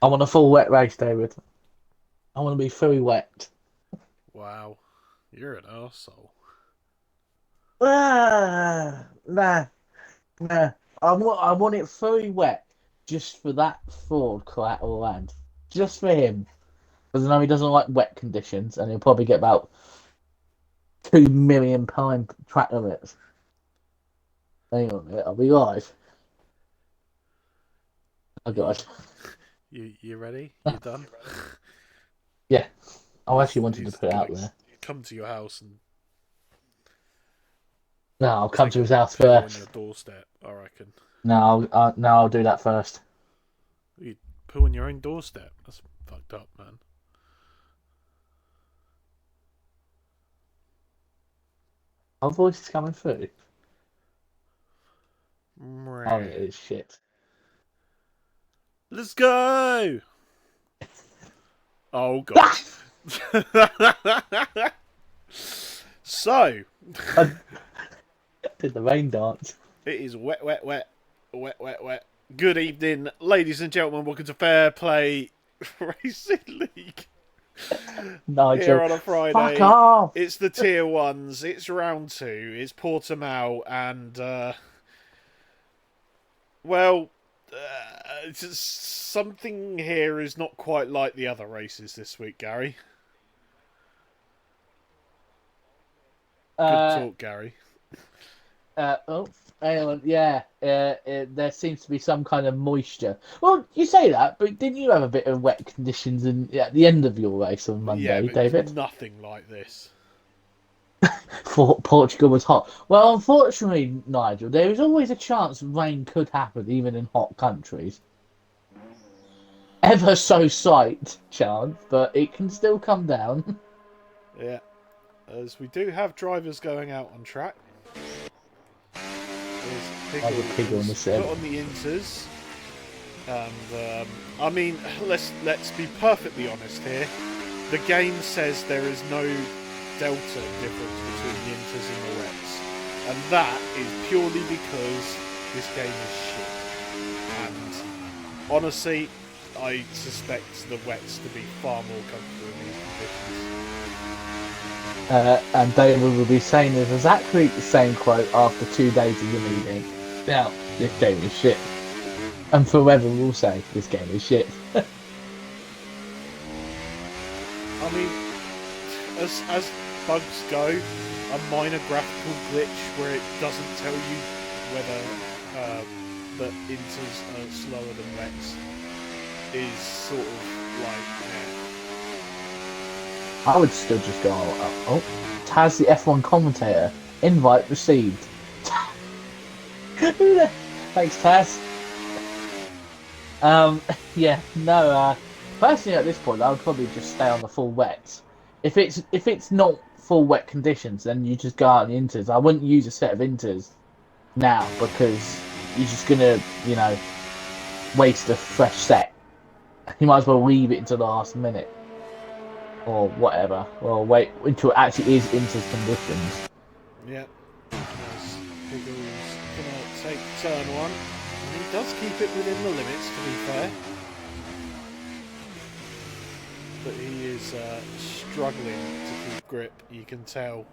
I want a full wet race, David. I want to be fully wet. Wow, you're an arsehole. Nah. Nah. I want it fully wet just for that Ford collateral land. Just for him. Because I know he doesn't like wet conditions and he'll probably get about £2 million track limits. Hang on a minute, I'll be live. Oh You, god. you ready? You done? Yeah. I actually wanted to He's put it gonna out there. come to your house and No, I'll come take to a his house poo on your first. doorstep. I reckon. No, I'll do that first. You poo on your own doorstep. That's fucked up, man. Our voice is coming through. Oh, it Meh. is shit. Let's go. Oh god. Ah! So I did the rain dance. it is wet, wet, wet, wet, wet, wet. Good evening, ladies and gentlemen. Welcome to Fair Play Racing League. Here Nigel, on a fuck Friday. off! It's the tier ones. It's round two. It's Portimao and well, something here is not quite like the other races this week, Gary. Good Uh, talk, Gary. oh, hang on, yeah, there seems to be some kind of moisture. Well, you say that, but didn't you have a bit of wet conditions at the end of your race on Yeah, Monday, but it was David? nothing like this. For Portugal was hot. Well, unfortunately, Nigel, there is always a chance rain could happen even in hot countries. Ever so slight chance, but it can still come down. Yeah, as we do have drivers going out on track. There's Like a Piggle pig on the has set. put on the inters, and I mean, let's be perfectly honest here. The game says there is no delta difference between the inters and the wets, and that is purely because this game is shit. And honestly, I suspect the wets to be far more comfortable in these conditions. And David will be saying this exactly the same quote after 2 days of the meeting. Now, this game is shit. And forever will say this game is shit. I mean, as bugs go, a minor graphical glitch where it doesn't tell you whether the inters are slower than wets is sort of like, I would still just go, oh, Taz the F1 commentator, invite received. Thanks, Taz. Um, yeah, no, personally at this point, I would probably just stay on the full wets. If it's not full wet conditions, then you just go out on the inters. I wouldn't use a set of inters now because you're just gonna, you know, waste a fresh set. You might as well leave it until the last minute or whatever, or wait until it actually is inters conditions. yeah. As Piggles gonna take turn one, and he does keep it within the limits, to be fair. But he is struggling to keep grip. You can tell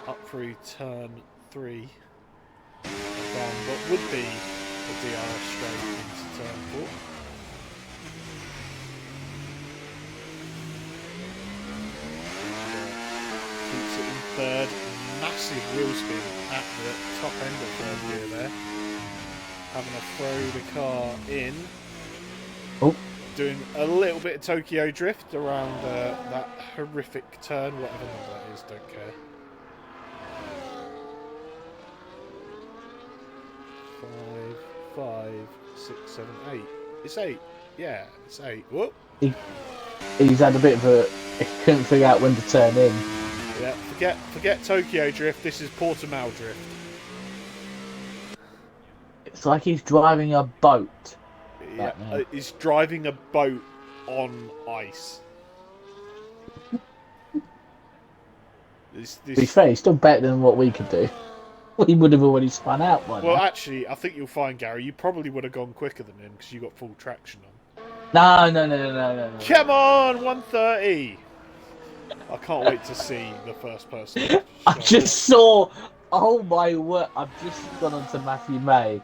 up through turn three, down what would be a DRS straight into turn four. Keeps it in third. Massive wheel spin at the top end of third gear there. Having to throw the car in. Oh, Doing a little bit of Tokyo drift around that horrific turn, whatever number that is, don't care. 5, 5, 6, 7, 8. It's 8. Yeah, it's 8. Whoop. he, he's had a bit of a. He couldn't figure out when to turn in. Yeah, forget Tokyo drift. This is Portimao drift. It's like he's driving a boat Yeah, right now. he's driving a boat on ice. This To be this fair, he's still better than what we could do. We would have already spun out by Well, now. actually, I think you'll find, Gary, you probably would have gone quicker than him because you got full traction on. No, no, no, no, no, no, no. Come on, 130. I can't wait to see the first person to I show just off. saw. Oh my word! I've just gone on to Matthew May,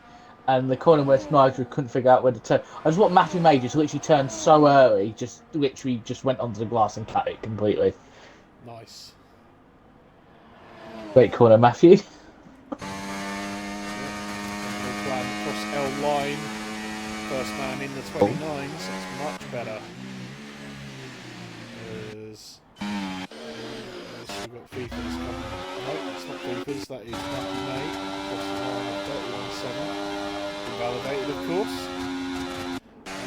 and the corner where Nigel couldn't figure out where to turn. I just what Matthew May just literally turned so early, just literally just went onto the glass and cut it completely. Nice. Great corner, Matthew. Plan across L line. First man in the 29s. That's much better. We've got Fifas coming. No, it's not Fifas. That is Matthew May. Across the line at 31.7. Invalidated, of course.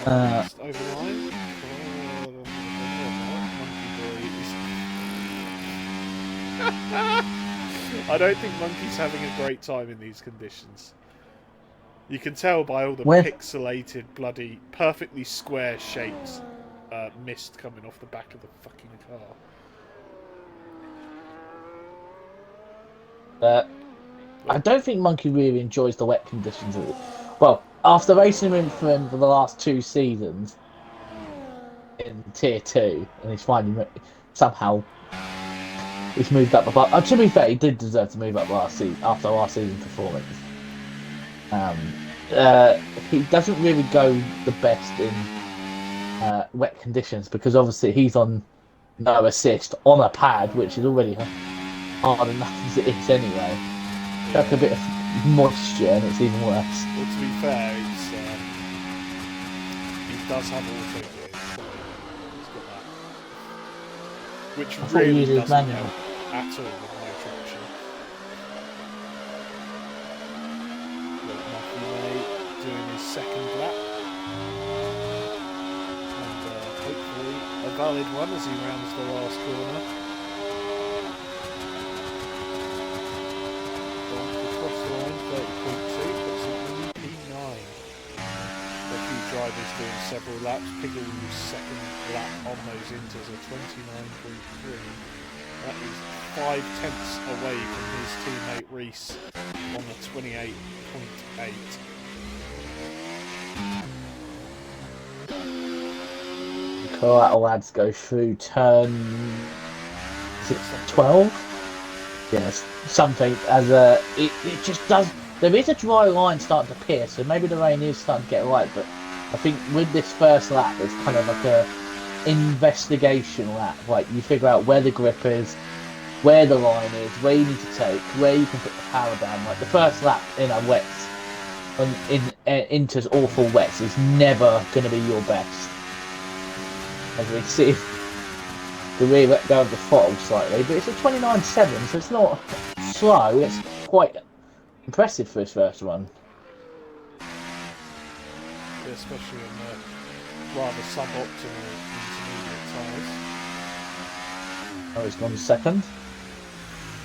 Just over the line. Monkey Boy is... I don't think Monkey's having a great time in these conditions. You can tell by all the pixelated, bloody, perfectly square shaped mist coming off the back of the fucking car. I don't think Monkey really enjoys the wet conditions. Well, after racing him for the last 2 seasons in Tier 2, and he's finally somehow he's moved up above. To be fair, he did deserve to move up last season after last season's performance. He doesn't really go the best in wet conditions because obviously he's on no assist on a pad, which is already hard enough as it is anyway. Chuck a bit of moisture and it's even worse. Well, to be fair, he does have auto gear. He's got that, which really doesn't help at all with no traction. Matthew May doing his second lap, and hopefully a valid one as he rounds the last corner. Across the line, 30.2, puts him in P9. A few drivers doing several laps. Piggle's second lap on those inters are 29.3. That is 5 tenths away from his teammate Reese on the 28.8. Colorado lads go through turn 12. Yes, something as it just does. There is a dry line starting to appear, so maybe the rain is starting to get right. But I think with this first lap, it's kind of like a investigation lap. Like you figure out where the grip is, where the line is, where you need to take, where you can put the power down. Like the first lap in a wets, into awful wets, is never going to be your best. As we see. The rear let go of the throttle slightly, but it's a 29.7, so it's not slow. It's quite impressive for his first run. Yeah, especially on the rather suboptimal intermediate tyres. Oh, he's gone second.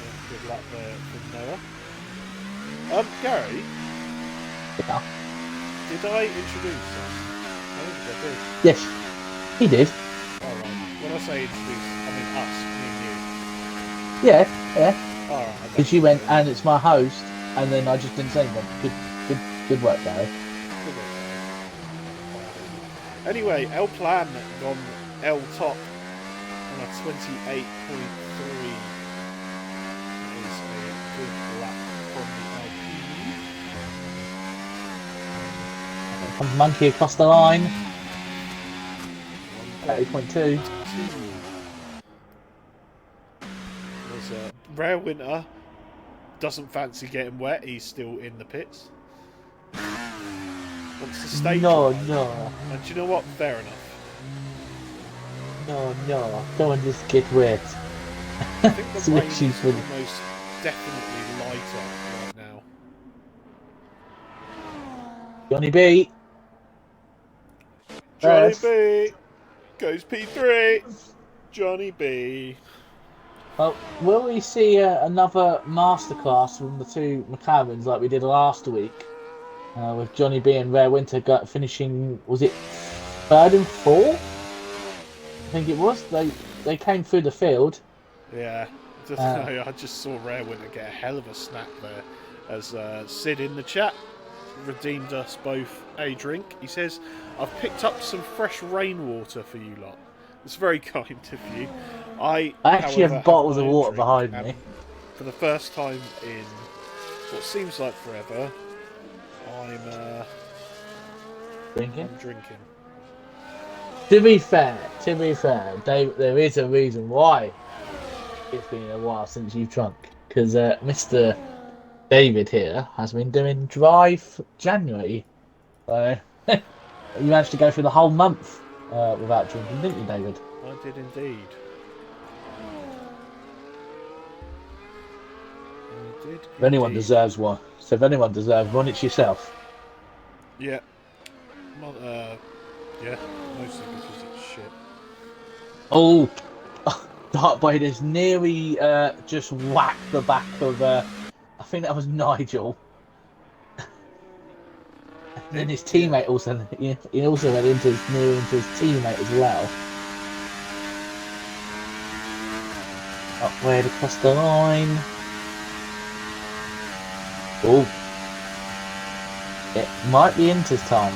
Yeah, good luck there for Noah. Gary? Yeah. Did I introduce him? I think I did. Yes, he did. Alright. When I say introduce, I mean us, me and you. Yeah, yeah. Alright. Because you went, and it's my host, and then I just didn't say anything. Good work, Gary. Anyway, L Plan gone L top on a 28.3. That is a good lap from the Comes Monkey across the line. 30.2. There's a Rare Winter. Doesn't fancy getting wet. He's still in the pits. Wants to stay No. And do you know what? Fair enough. No. Don't just get wet. I think the rain is Switching almost definitely lighter right now. Johnny B. Johnny B. Goes P3. Johnny B. Well, will we see another masterclass from the two McLarens like we did last week? With Johnny B and Rare Winter finishing, was it 3rd and 4th? I think it was. They came through the field. Yeah. I just saw Rare Winter get a hell of a snap there. As Sid in the chat redeemed us both a drink. He says, I've picked up some fresh rainwater for you lot. It's very kind of you. I actually however, have bottles my of own water drink, behind me. and for the first time in what seems like forever, I'm Drinking? I'm drinking. To be fair, there is a reason why it's been a while since you've drunk. Because Mr. David here has been doing dry January. So you managed to go through the whole month without drinking, didn't you, David? I did indeed. I did If anyone indeed. deserves one, so if anyone deserves one, it's yourself. Yeah. Well, yeah, mostly because it's shit. Oh, Dark Blade has nearly just whacked the back of, I think that was Nigel. And then his Yeah. teammate also, he also went into near into his teammate as well. Upward across the line. Oh, it might be Inter's time.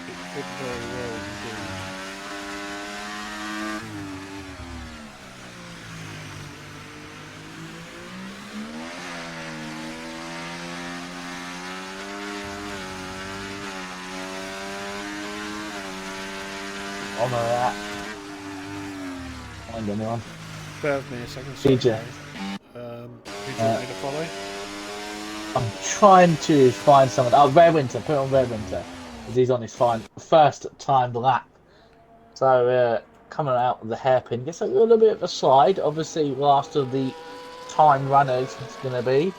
It could very well indeed. On that. Find anyone. Bear with me a second. Sorry, DJ. who do you want me to follow? I'm trying to find someone. Oh, Rare Winter. Put on Rare Winter. Because he's on his first timed lap. So coming out with the hairpin. Gets a little bit of a slide. Obviously, last of the time runners is going to be.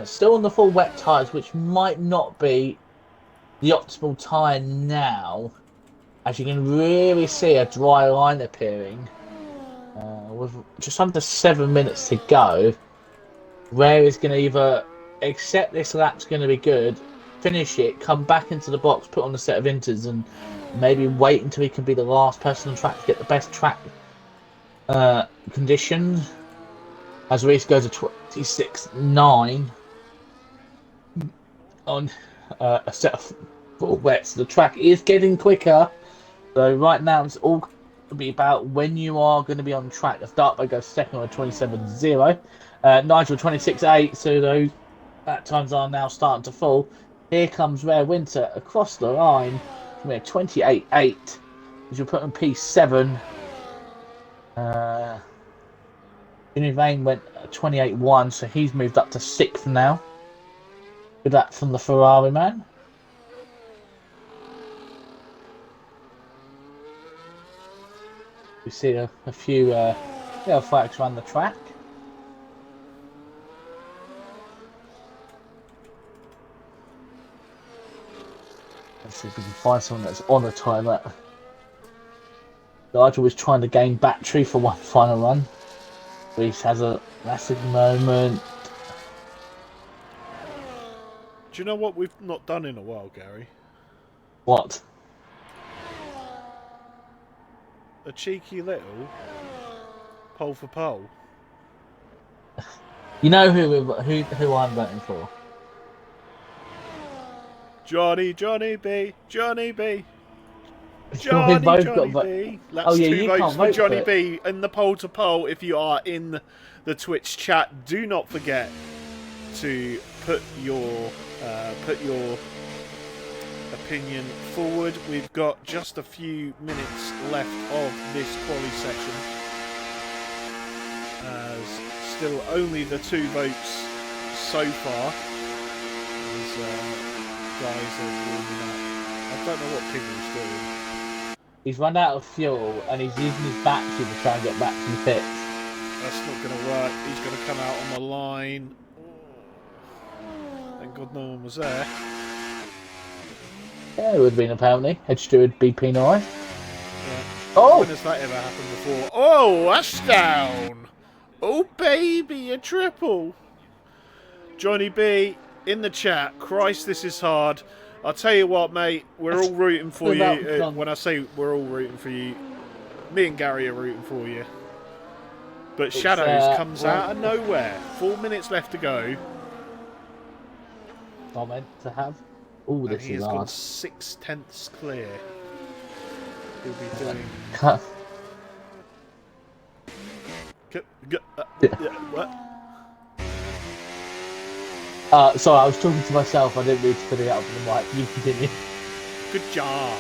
Still on the full wet tyres, which might not be the optimal tyre now. As you can really see a dry line appearing. With just under 7 minutes to go. Rare is going to either accept this lap's going to be good, finish it, come back into the box, put on a set of inters, and maybe wait until he can be the last person on track to get the best track conditions. As Reese goes to 26.9 on a set of full wets. The track is getting quicker. So right now it's all going to be about when you are going to be on track. The Dartbow goes second on 27.0. Nigel 26.8. So those that times are now starting to fall. Here comes Rare Winter across the line. We're 28.8. As you put on P7. Jimmy Vane went 28.1, so he's moved up to 6th now. Good luck from the Ferrari man. We see a few folks around the track. Let's see if we can find someone that's on a timer. Nigel was trying to gain battery for one final run. Reese has a massive moment. Do you know what we've not done in a while, Gary? What? A cheeky little pole for pole. You know who I'm voting for? Johnny B. Johnny B. We've both got B. That's oh yeah, two you votes can't for vote Johnny for B. In the poll to poll. If you are in the Twitch chat, do not forget to put your opinion forward. We've got just a few minutes left of this quali section. As still only the 2 votes so far. As guys are warming up. I don't know what Piggle's doing. He's run out of fuel and he's using his battery to try and get back to the pits. That's not going to work. He's going to come out on the line. Thank God no one was there. Yeah, it would have been apparently. Head steward be penalised. Yeah. Oh! When has that ever happened before? Oh, that's down. Oh, baby, a triple. Johnny B in the chat. Christ, this is hard. I'll tell you what, mate. We're all rooting for you. When I say we're all rooting for you, me and Gary are rooting for you. But It's, Shadows comes well, out of nowhere. 4 minutes left to go. not meant to have. Oh, And this he is has gone hard. 6/10 clear. He'll be doing... What? Sorry, I was talking to myself. I didn't mean to put it up on the mic. You continue. Good job.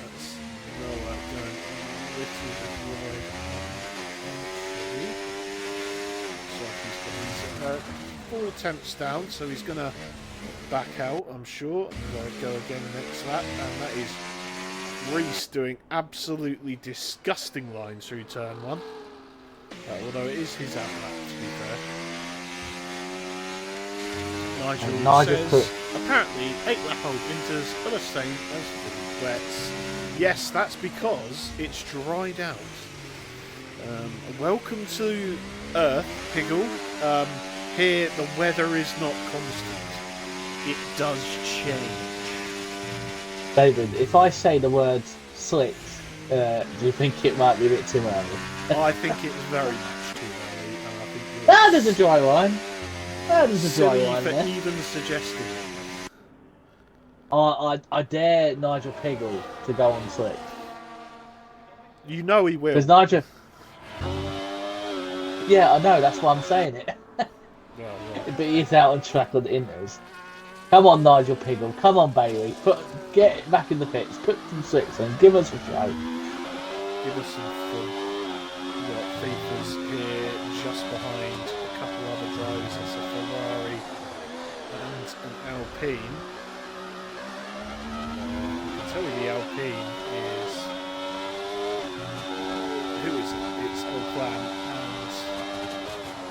That's lower going a little bit wide. Looks like he's got 4 attempts down, so he's going to back out, I'm sure, and go again next lap. And that is Reese doing absolutely disgusting lines through turn 1. Although it is his out lap, to be fair. Nigel says, apparently 8-lap-old winters are the same as full wets. Yes, that's because it's dried out. Welcome to Earth, Piggle. Here the weather is not constant. It does change. David, if I say the words slicks, do you think it might be a bit too early? I think it's very much too early. And I think There's a dry line. There's a dry line for there. even suggesting it. I dare Nigel Piggle to go on slick. You know he will. Because Nigel... Yeah, I know, that's why I'm saying it. Well, right. But he's out on track on the inters. Come on, Nigel Piggle. Come on, Bailey. Get it back in the pits. Put some slicks on. Give us a show. Give us some fun. We've got Fifa's here just behind a couple other drivers. That's a Ferrari and an Alpine. I can tell you the Alpine is... Who is it? It's Alplan, and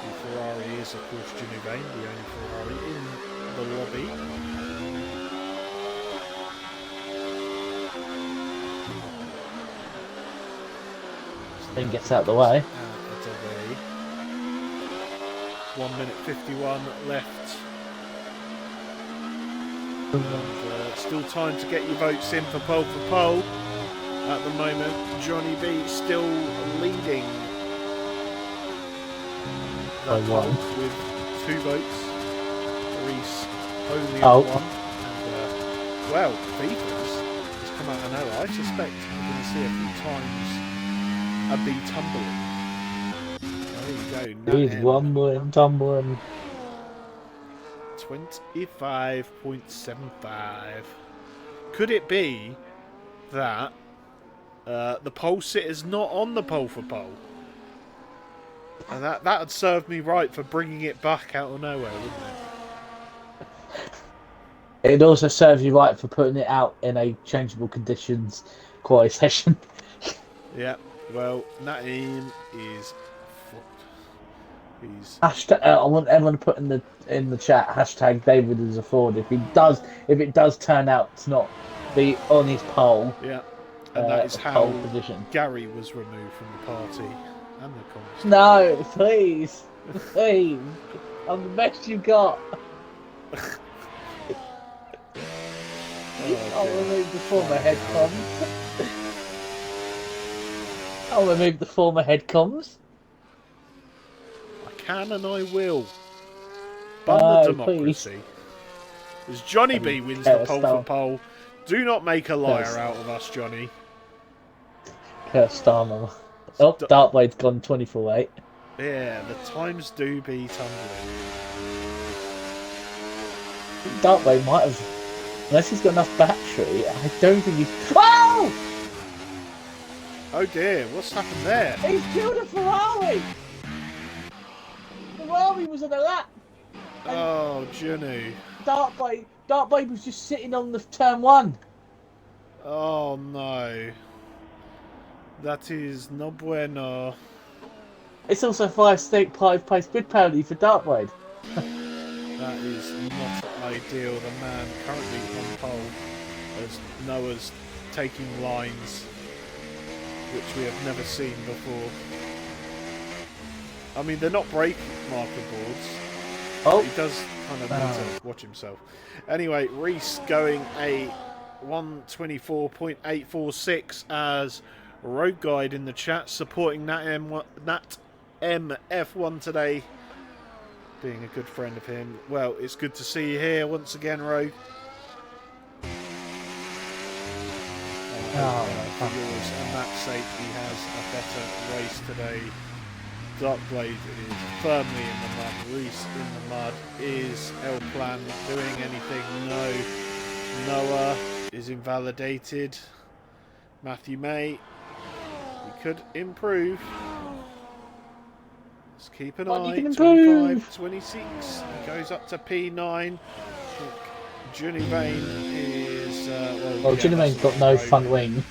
the Ferrari is, of course, Genevain, the only Ferrari in the lobby. Then gets out of the way. Out of the way. 1 minute 51 left. And, still time to get your votes in for pole. At the moment, Johnny B still leading that poll with 2 votes. Reese only on 1. And, well, Beavers has come out of nowhere. I suspect we're going to see a few times a B tumbling. There you go. He's rumbling, tumbling. 25.75. Could it be that the pole sitter's not on the pole for pole? And that would serve me right for bringing it back out of nowhere, wouldn't it? It'd also serve you right for putting it out in a changeable conditions quali session. Yeah. Well, Naeem is fucked. He's Hashtag, I want everyone to put in the chat hashtag David is a fraud if it does turn out to not be on his pole. Yeah, and that is how position. Gary was removed from the party and the conversation. No, please, I'm the best you got. I'll remove the former head comms. I'll remove the former head comms. I can and I will. Bun the democracy. As Johnny B wins the pole for pole. Do not make a liar out of us, Johnny. Curse Starman. Oh, Dartblade's gone 24-8. Yeah, the times do be tumbling. Dartblade might have, unless he's got enough battery, I don't think he's... Oh! Oh dear, what's happened there? He's killed a Ferrari! Ferrari was on a lap! Oh, Johnny. Dartblade was just sitting on the turn 1. Oh no. That is no bueno. It's also 5 place grid penalty for Dartblade. That is not ideal. The man currently on pole as Noah's taking lines which we have never seen before. I mean, they're not brake marker boards. Oh, he does kind of need to watch himself. Anyway, Reese going a 124.846 as Road Guide in the chat supporting Nat MF1 today. Being a good friend of him. Well, it's good to see you here once again, Rogue. For yours and Matt's sake, he has a better race today. Darkblade is firmly in the mud. Reese in the mud. Is El Plan doing anything? No. Noah is invalidated. Matthew May, we could improve. Let's keep an eye. 25, 26. He goes up to P9. Johnny Vane is. Johnny Vane's got no front wing.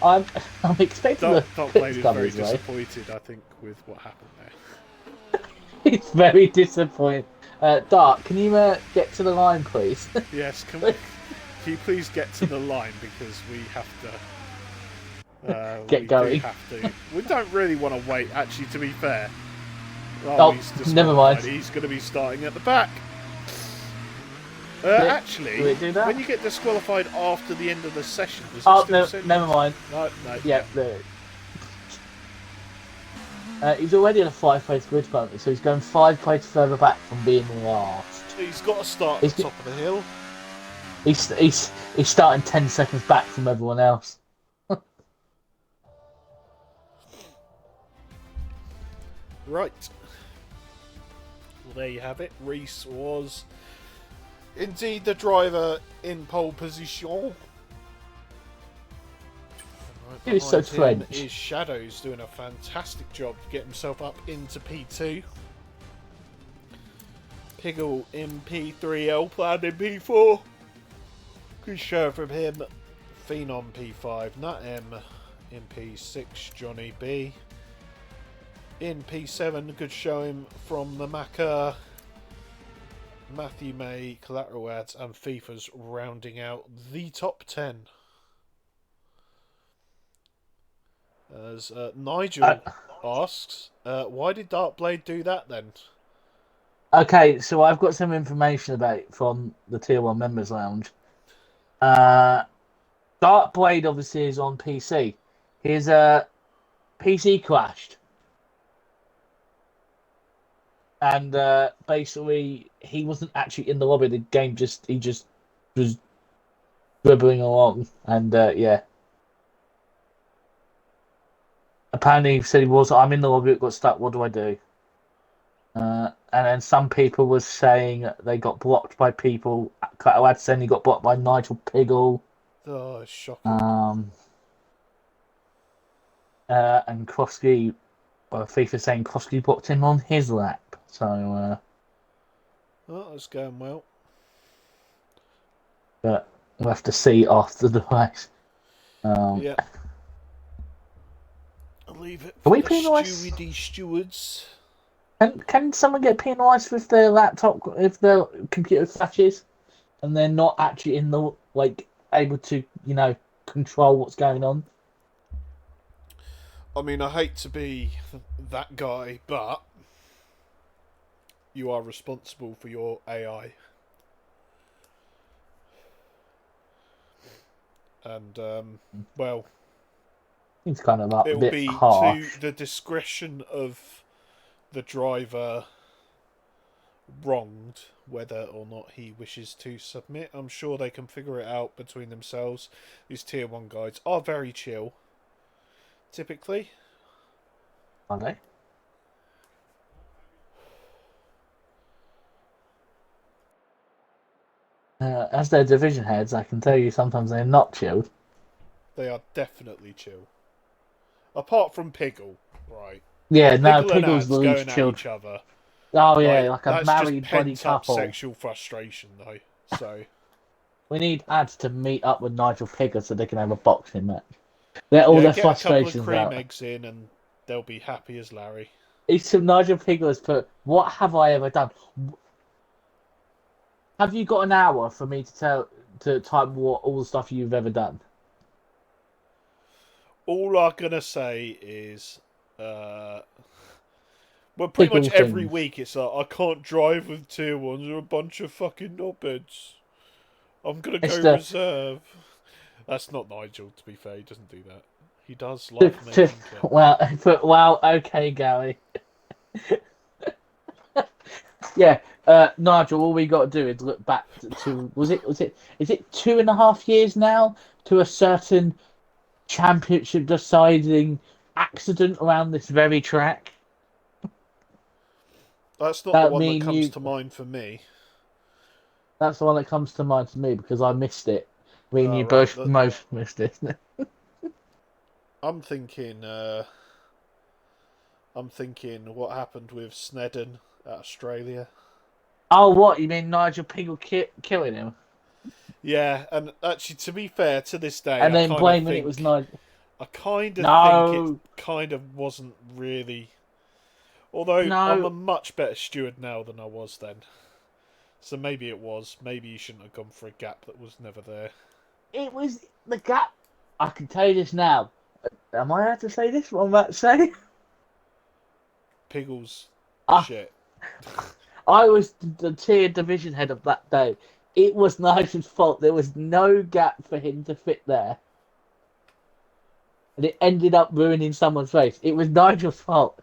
I'm expecting the Darkblade is very disappointed, I think, with what happened there. He's very disappointed. Dark, can you get to the line, please? Yes, can you please get to the line, because we have to get going. We don't really want to wait, actually, to be fair. Never mind. He's going to be starting at the back. Actually, when you get disqualified after the end of the session, does it still never mind. No. Yeah, he's already in a 5-place grid currently, so he's going 5 places further back from being last. He's got to start at the top of the hill. He's starting 10 seconds back from everyone else. Right. Well, there you have it. Reese was indeed the driver in pole position. He was so French. Is Shadows doing a fantastic job to get himself up into P2. Piggle in P3, L Plan in P4. Good show from him. Phenom P5, Nat M in P6, Johnny B. In P7, good showing from the Macca. Matthew May, Collateral Ads, and FIFA's rounding out the top 10. As Nigel asks, why did Darkblade do that then? Okay, so I've got some information about it from the Tier 1 Members Lounge. Darkblade obviously is on PC. His PC crashed. And basically, he wasn't actually in the lobby. The game he just was dribbling along. And yeah. Apparently, he said he was. I'm in the lobby. It got stuck. What do I do? And then some people were saying they got blocked by people. I had saying he got blocked by Nigel Piggle. Oh, shocking. And Krosky, FIFA saying Krosky blocked him on his lap. So. Oh, that's going well. But we'll have to see after the race. Yeah. I'll leave it for the stewards. Can someone get penalised if their laptop, if their computer crashes, and they're not actually in the able to control what's going on? I mean, I hate to be that guy, but you are responsible for your AI. And, well, it's kind of it'll be harsh. To the discretion of the driver wronged whether or not he wishes to submit. I'm sure they can figure it out between themselves. These Tier 1 guides are very chill, typically. Are they? As their division heads, I can tell you sometimes they're not chilled. They are definitely chill. Apart from Piggle, right? Yeah, no, Piggle's the least chilled. At each other. Oh yeah, like a married buddy couple. Sexual frustration, though. So we need ads to meet up with Nigel Piggle so they can have a boxing match. All their frustrations a couple of cream eggs in, and they'll be happy as Larry. It's Nigel Piggle has put, "What have I ever done? Have you got an hour for me to type all the stuff you've ever done?" All I'm gonna say is, well, pretty much every week it's like, I can't drive with Tier 1s. They're a bunch of fucking knobheads. I'm gonna go reserve. That's not Nigel, to be fair. He doesn't do that. He does like making cake. Well, okay, Gary. Yeah, Nigel. All we got to do is look back to is it 2.5 years now to a certain championship deciding accident around this very track. That's not the That one that mean comes you? to mind for me. That's the one that comes to mind to me because I missed it. Me and Oh, you right. both most missed it. I'm thinking. I'm thinking what happened with Snedden at Australia. Oh, what you mean? Nigel Piggle killing him, Yeah, and actually, to be fair, to this day, and then blaming it was Nigel. I kind of think it No, kind of wasn't really. Although I'm a no. much better steward now than I was then, so maybe it was. Maybe you shouldn't have gone for a gap that was never there. It was the gap. I can tell you this now. Am I allowed to say this? What I'm about to say? Piggles, I, shit. I was the tier division head of that day. It was Nigel's fault. There was no gap for him to fit there. And it ended up ruining someone's race. It was Nigel's fault.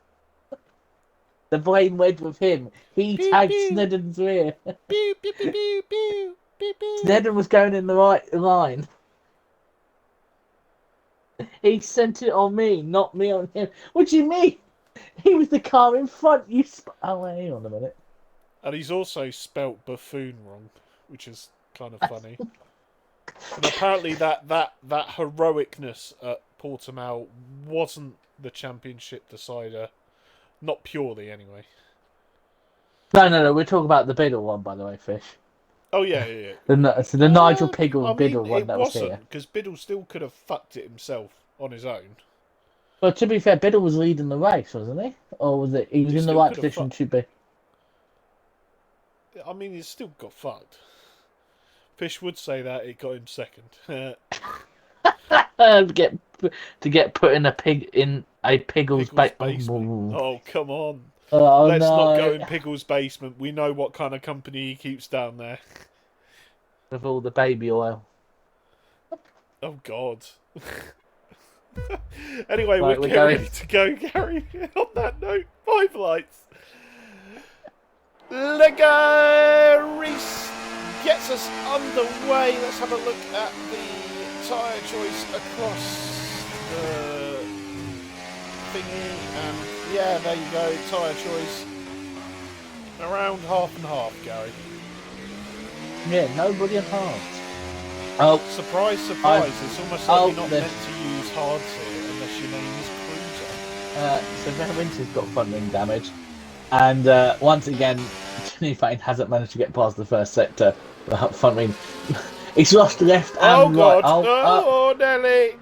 The blame went with him. He Pew tagged pew Snedden's rear. pew pew pew pew pew pew pew. Snedden was going in the right line. He sent it on me, not me on him. What do you mean? He was the car in front. Oh, hang on a minute. And he's also spelt buffoon wrong, which is kind of funny. And apparently that heroicness at Portimao wasn't the championship decider. Not purely, anyway. No. We're talking about the Biddle one, by the way, Fish. Oh, yeah, yeah, yeah. The Nigel I Piggle mean, Biddle one it that was here. wasn't, because Biddle still could have fucked it himself on his own. Well, to be fair, Biddle was leading the race, wasn't he? Or was it? He was He in the still right could have position fucked. to be. I mean, he still got fucked. Fish would say that it got him second. To get put in a Piggle's Piggle's bait. basement. Oh, come on. Oh Let's not go no! in Piggle's basement. We know what kind of company he keeps down there. With all the baby oil. Oh, God. Anyway, Right, we're getting ready to go, Gary. On that note, 5 lights. Lega Reese gets us underway. Let's have a look at the tyre choice across the thingy. And yeah, there you go, tyre choice. Around half and half, Gary. Yeah, nobody in halves. Oh, Surprise, surprise. It's almost like you're not meant to use hards here unless your name is Cruiser. So Van Winter's got front wing damage. And once again, Jenny Fane hasn't managed to get past the first sector without front wing. He's lost left Oh, and right. God. Oh, Nelly.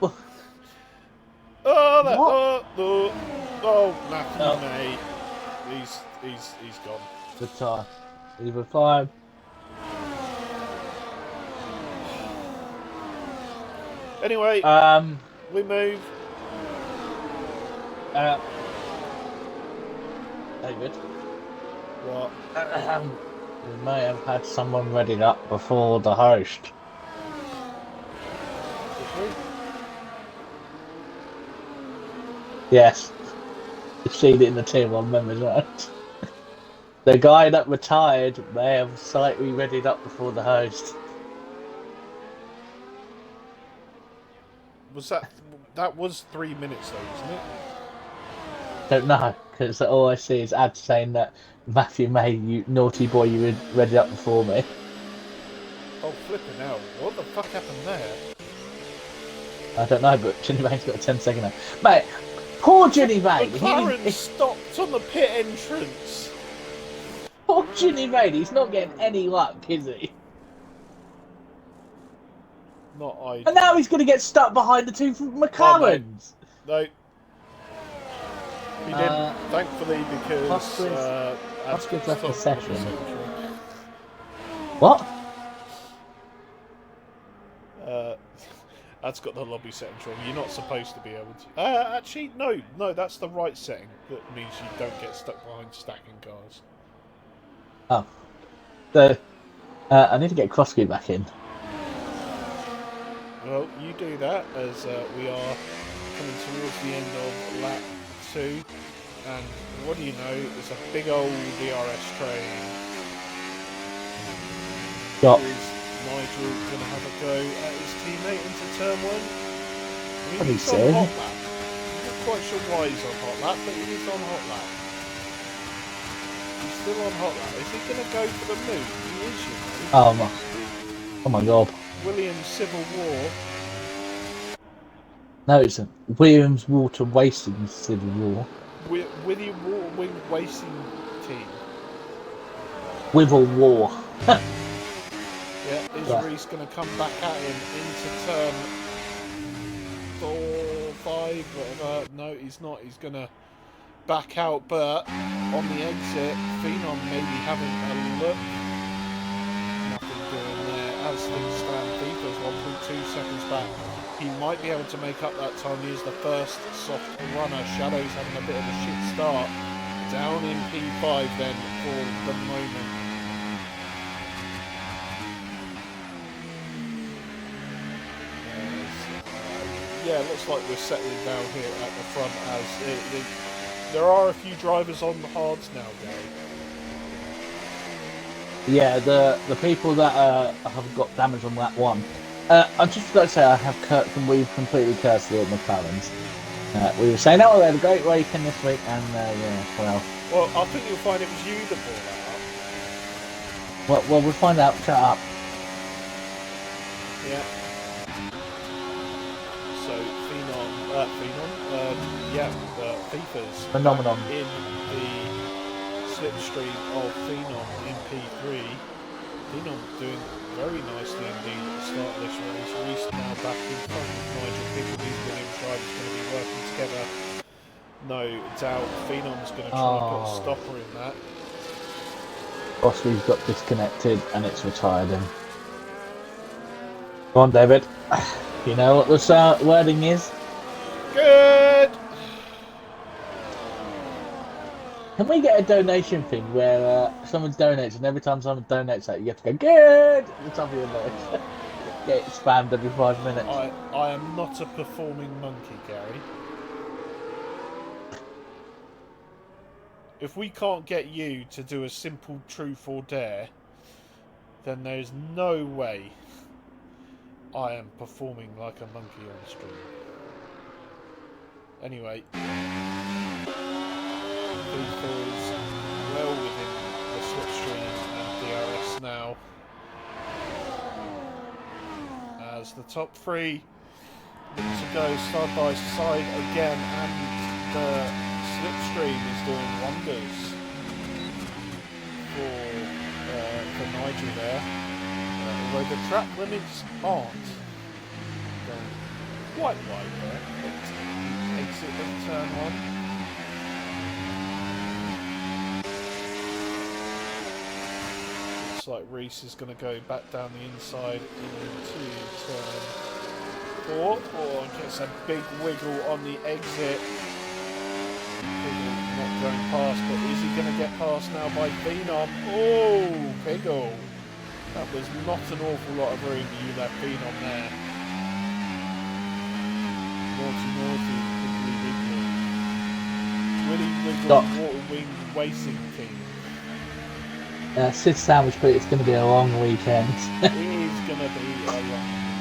Oh, that. What? Matthew May. He's gone. Good time. Either 5. Anyway, we move. David. What? We may have had someone ready up before the host. Yes. You've seen it in the Tier 1 members, right? The guy that retired may have slightly readied up before the host. Was that was 3 minutes though, wasn't it? Don't know, because all I see is ads saying that Matthew May, you naughty boy, you readied up before me. Oh, flipping out. What the fuck happened there? I don't know, but Jenny May's got a 10-second now. Mate, poor Jenny May. McLaren stopped on the pit entrance. Poor Jenny May, he's not getting any luck, is he? Not ideal. And now he's going to get stuck behind the two McLarens. No. He didn't, thankfully, because Oscar's left the session. What? That's got the lobby settings wrong. You're not supposed to be able to. Actually, no, that's the right setting. That means you don't get stuck behind stacking cars. Oh. So, I need to get Crossky back in. Well, you do that as we are coming towards the end of lap 2. And what do you know? It's a big old DRS train. Got Is Nigel going to have a go at his teammate into turn 1? I mean, what he he's on said. hot lap. I'm not quite sure why he's on hot lap, but he is on hot lap. He's still on hot lap. Is he going to go for the move? He is, you know. Oh my god. Williams Civil War. No, it's a Williams Water Wasting Civil War. William Waterwing Racing Team. Withal War. Yeah, is Reese going to come back at him into turn 4, 5, whatever? No, he's not. He's going to back out, but on the exit, Phenom maybe having a look. Nothing doing there. As things stand, Beaver's 1.2 seconds back. He might be able to make up that time. He is the first soft runner. Shadow's having a bit of a shit start. Down in P5 then for the moment. Yeah, it looks like we're settling down here at the front as there are a few drivers on the hards now, Gary. Yeah, the people that have got damage on that one. I'm just going to say I have we've completely cursed the McLarens. We were saying, oh, they had a great weekend this week, and yeah, well. Well, I think you'll find it was you that brought that up. Well, we'll find out. Shut up. Yeah. So FIFA's Phenomenon in the slipstream of Phenom in P3. Phenom doing very nicely indeed at the start of this race. Reese now back in front of Nigel Pickle. These Williams drivers going to be working together. No doubt Phenom's going to try and put a stopper in that. Bosley's got disconnected and it's retired him. Go on, David. You know what the wording is? Good! Can we get a donation thing where someone donates and every time someone donates that you have to go good at the top of your nose? Get it spammed every 5 minutes. I am not a performing monkey, Gary. If we can't get you to do a simple truth or dare, then there's no way I am performing like a monkey on stream. Anyway, Beaver's well within the slipstream and DRS now. As the top three look to go side by side again, and the slipstream is doing wonders for Nigel there. Although the track limits aren't going quite wide there. Exit of turn 1. Looks like Reese is going to go back down the inside into turn 4. Oh, gets a big wiggle on the exit. Piggle not going past, but is he going to get past now by Phenom? Oh, Piggle. That was not an awful lot of room you left Phenom there. Naughty, Piggly Wiggly. Willy Wiggle, Water Wing Racing Team. Sid Sandwich, but it's going to be a long weekend. It is going to be a long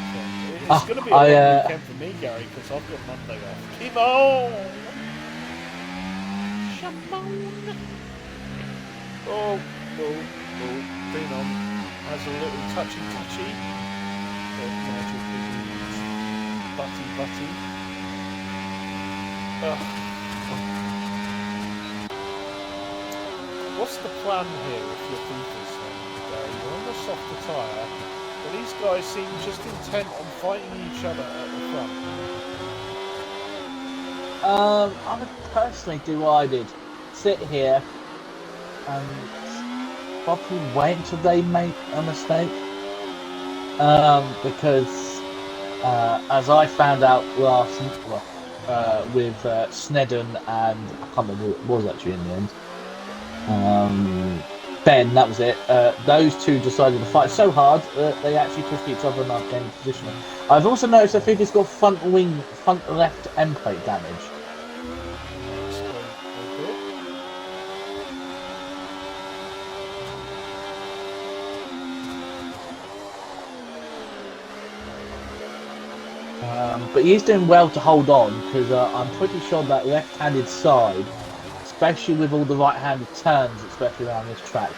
weekend. It's going to be a long weekend for me, Gary, because I've got Monday off. Keep on! Shamon! Oh, Phenom has a little touchy. Butty. What's the plan here if you're Beavers, Gary? You're on the softer tyre, but these guys seem just intent on fighting each other at the front. I would personally do what I did. Sit here and probably wait until they make a mistake. Because as I found out with Snedden and I can't remember who it was actually in the end. Ben, that was it. Those two decided to fight so hard that they actually pushed each other and gained positioning. I've also noticed I think it's got front left end plate damage. Yes, I did. But he's doing well to hold on because I'm pretty sure that left-handed side, especially with all the right-handed turns, especially around this track,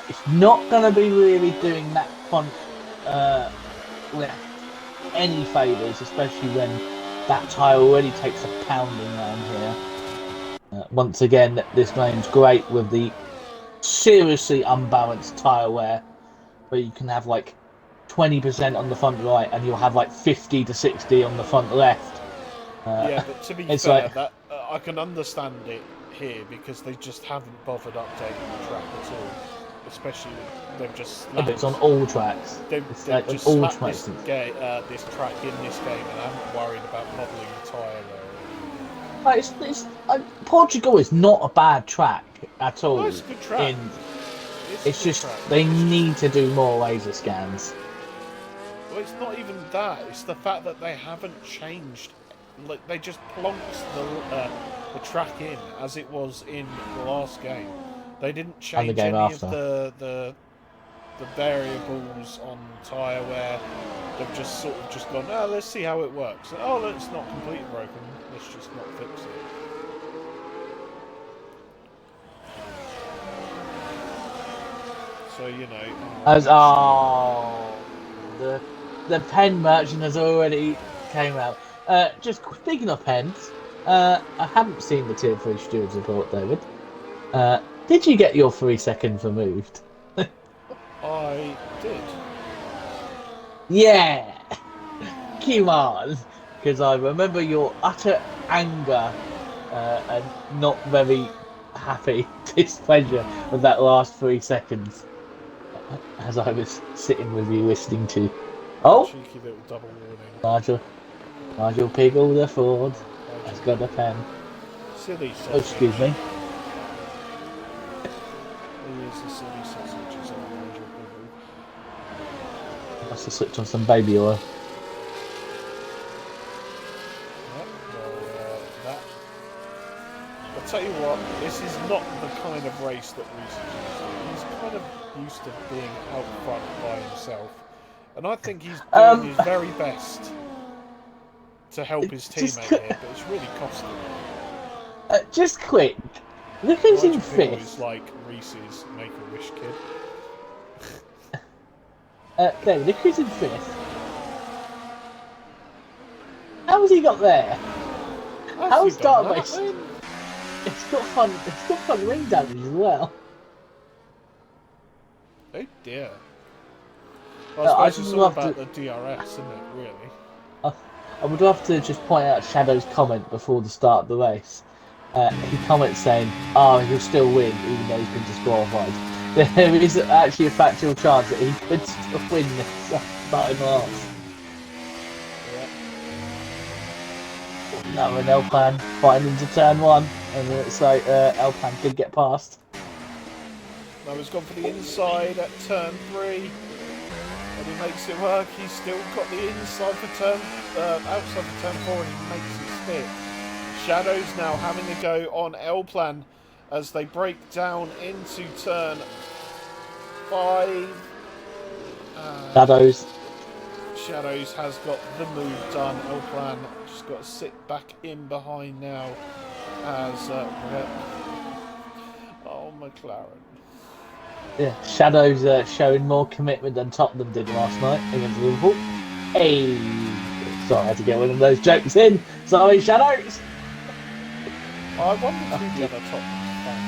it's not going to be really doing that front left any favours, especially when that tyre already takes a pounding around here. Once again, this game's great with the seriously unbalanced tyre wear, where you can have like 20% on the front right and you'll have like 50 to 60 on the front left. Yeah, but to be It's fair, like that I can understand it here because they just haven't bothered updating the track at all. Especially they've just slapped, it's on all tracks. they've, It's they've like on just all slapped tracks. this track in this game and haven't worried about modelling the tyre wear. Like, Portugal is not a bad track at all. No, it's a good track. It's a good just track. they need to do more laser scans. Well, it's not even that. It's the fact that they haven't changed. Like they just plonked the track in as it was in the last game. They didn't change And the game any after. of the variables on tyre wear. They've just sort of just gone, oh, let's see how it works. Oh, it's not completely broken. Let's just not fix it. So you know. The pen merchant has already came out. Just speaking of pens, I haven't seen the Tier 3 Stewards report, David. Did you get your 3 seconds removed? I did. Yeah! Come on! Because I remember your utter anger and not very happy displeasure with that last 3 seconds as I was sitting with you listening to. Oh! Cheeky little double warning. Nigel Piggle the Ford has got a pen. Silly sausage. Oh, excuse me. He is a silly sausage, is our Nigel Piggle. I must have slipped on some baby oil. Yep, well, that. I'll tell you what, this is not the kind of race that Reese is used to. He's kind of used to being out front by himself. And I think he's doing his very best to help his teammate here, but it's really costing him. Just quick. Look who's in Nigel Piggle fifth. is like Reese's Make-A-Wish kid. David, look who's in fifth. How has he got there? How is Dark Race? It's got fun ring damage as well. Oh dear. Well, I suppose it's all about to... the DRS, isn't it, really? I would love to just point out Shadow's comment before the start of the race. He comments saying, he'll still win even though he's been disqualified. There is actually a factual chance that he could still win this starting last. Yeah. Now an L-Plan fighting into turn 1, and it's like L-Plan did get past. Now he's gone for the inside at turn 3. And he makes it work. He's still got the inside for outside for turn 4, and he makes it stick. Shadows now having a go on L-Plan as they break down into turn 5. Shadows has got the move done. L-Plan just got to sit back in behind now as McLaren. Yeah, Shadows showing more commitment than Tottenham did last night against Liverpool. Hey, sorry, I had to get one of those jokes in. Sorry, Shadows. I wonder who the other Tottenham fan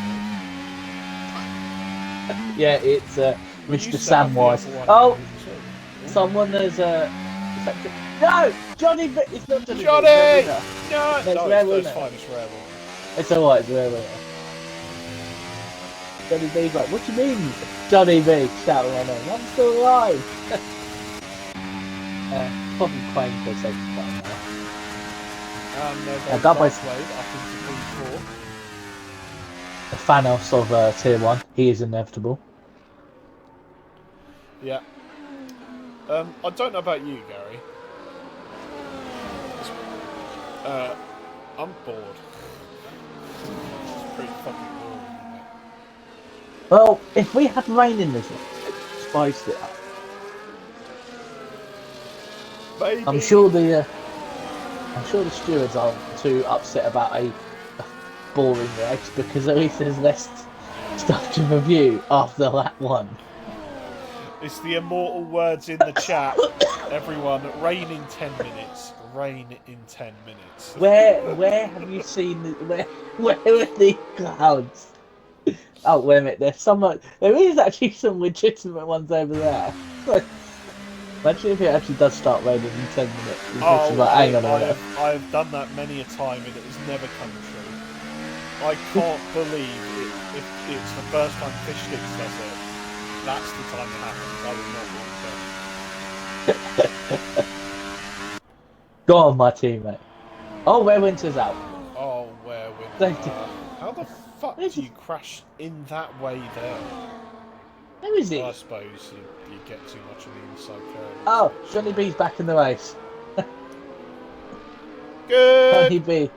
is. Yeah, it's Mr. Samwise. Oh, someone has no, Johnny. It's not Johnny. Johnny. No, it's fine. It's rare. It's alright. It's rare. Johnny B's like, what do you mean? Johnny B shouting on him, I'm still alive! Probably Quain for a safety car now. And that way up into a Thanos of Tier 1. He is inevitable. Yeah. I don't know about you, Gary. I'm bored. It's pretty fucking boring, isn't it? Well, if we had rain in this one, spiced it up. Maybe. I'm sure the stewards aren't too upset about a boring race because at least there's less stuff to review after that one. It's the immortal words in the chat. Everyone, rain in 10 minutes. Rain in 10 minutes. Where have you seen where are the clouds? Oh wait a minute, there is actually some legitimate ones over there. Imagine if it actually does start raining in 10 minutes. It's Oh, like, hang on a minute. I have done that many a time and it has never come true. I can't believe it, if it's the first time Fish Sticks does it. That's the time it happens. I will not believe it. Go on, my teammate. Oh, where winter's out. Oh, where Safety. how the fuck Where's do you crash in that way there? Who is he? I suppose you get too much of the inside curve. Oh, Johnny B's back in the race. Good! Johnny B.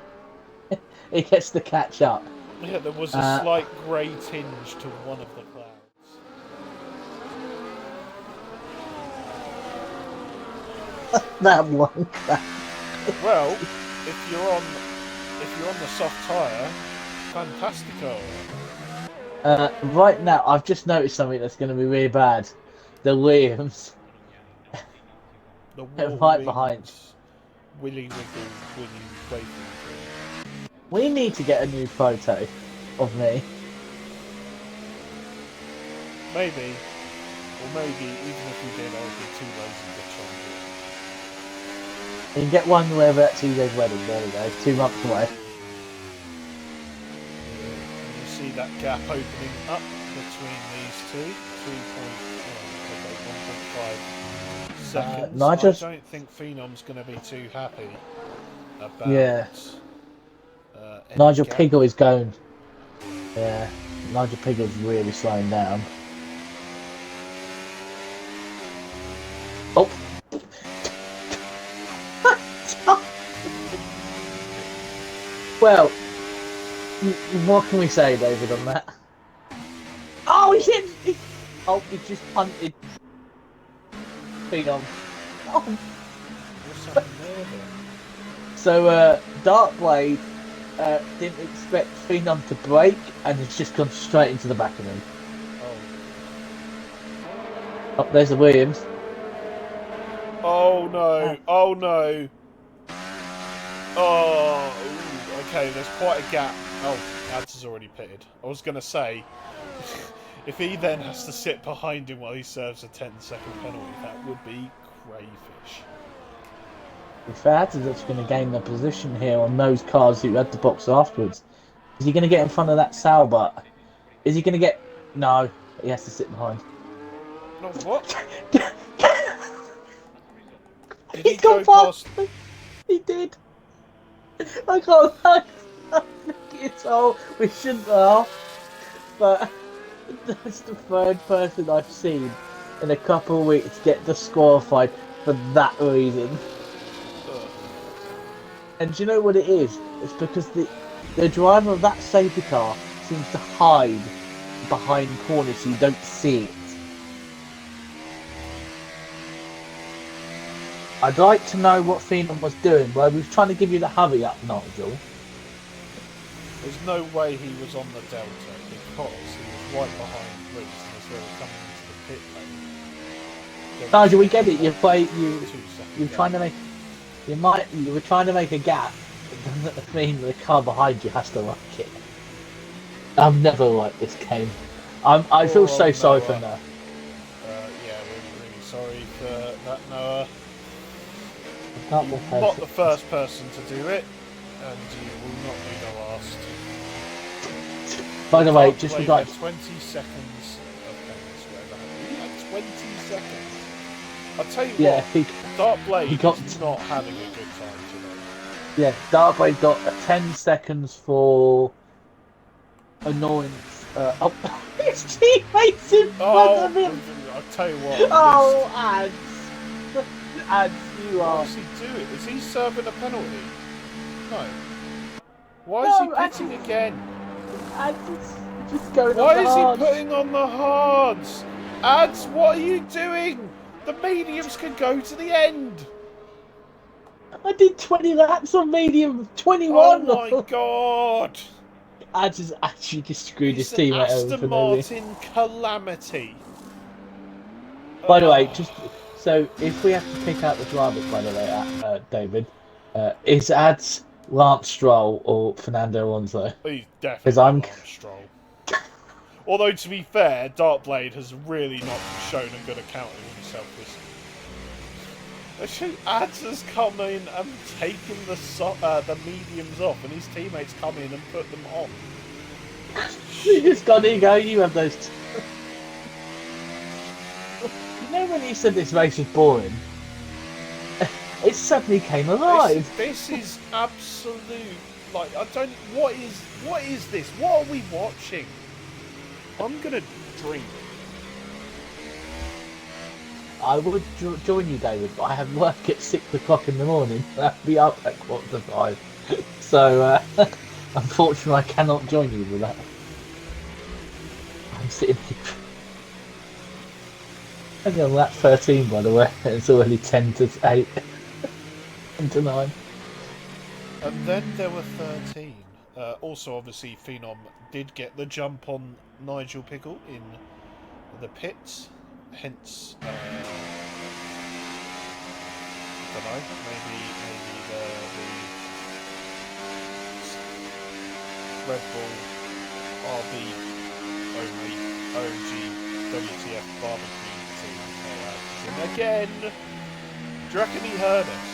He gets to catch up. Yeah, there was a slight grey tinge to one of the clouds. That one crash. Well, if you're on the soft tyre, fantastico. Right now, I've just noticed something that's going to be really bad. The Williams. The Right behind. Willy wiggle, willy wiggle. We need to get a new photo of me. Maybe. Or maybe, even if we did, I would be too lazy to change it. You can get one where we're at TJ's wedding. There we go. 2 months away. You see that gap opening up between these two? 1.5 seconds. Nigel's... I don't think Phenom's going to be too happy about... Yeah. Nigel Piggle is going. Yeah. Nigel Piggle's really slowing down. Oh. Well, what can we say, David, on that? Oh, he's hit! Oh, he just punted. Phenom. Oh. What's happening there then? So, Darkblade didn't expect Phenom to break, and it's just gone straight into the back of him. Oh, there's the Williams. Oh no! Oh no! Oh, ooh, okay, there's quite a gap. Oh, Ads has already pitted. I was going to say, if he then has to sit behind him while he serves a 10-second penalty, that would be crayfish. If Ads is actually going to gain the position here on those cars who had the box afterwards, is he going to get in front of that Salbut? Is he going to get... No, he has to sit behind. No, what? Did He he go got past... He did. I can't laugh. It's all we shouldn't laugh, but that's the third person I've seen in a couple of weeks get disqualified for that reason. And do you know what it is? It's because the driver of that safety car seems to hide behind corners so you don't see it. I'd like to know what Phenom was doing while he was trying to give you the hurry up, Nigel. There's no way he was on the Delta because he was right behind Reese and as they were coming into the pit lane. Nigel, we get it. You were trying to make a gap. It doesn't mean the car behind you has to like it. I've never liked this game. I feel so sorry for Noah. Yeah, we're really sorry for that, Noah. You're not the first person to do it, and you will not be the last. By the way, just regard 20 seconds of penalties, whatever. 20 seconds. I'll tell you what, Dark Blade is not having a good time today. Yeah, Dark Blade got 10 seconds for annoyance. Oh, his teammates in front of him. I'll tell you what. Oh, Ads, you What are. is he doing? Is he serving a penalty? No. Why is he No, pitting again? Ads just going on Why the is he hards. putting on the hards? Ads, what are you doing? The mediums can go to the end. I did 20 laps on medium, Oh 21. my god. Ads has actually just screwed his It's an teammate over for Aston no reason. Martin calamity. By the way, just so if we have to pick out the drivers, by the way, David, is Ads Lance Stroll or Fernando Alonso? He's Because definitely not Lance Stroll. Although, to be fair, Darkblade has really not shown a good account of himself this. Actually, Ads has come in and taken the mediums off, and his teammates come in and put them on. You just got to go. You have those. You know when you said this race was boring, it suddenly came alive. This is absolute. Like, I don't. What is this? What are we watching? I'm gonna drink. I would join you, David, but I have work at 6 o'clock in the morning. I'll be up at 4:45. So, unfortunately, I cannot join you with that. I'm sitting here. Only on lap 13, by the way. It's already 10 to 8. 10 to 9. And then there were 13. Also, obviously, Phenom did get the jump on Nigel Pickle in the pits. Hence, I don't know, maybe the Red Bull RB only OG WTF barbecue team and again. Do you reckon he heard us?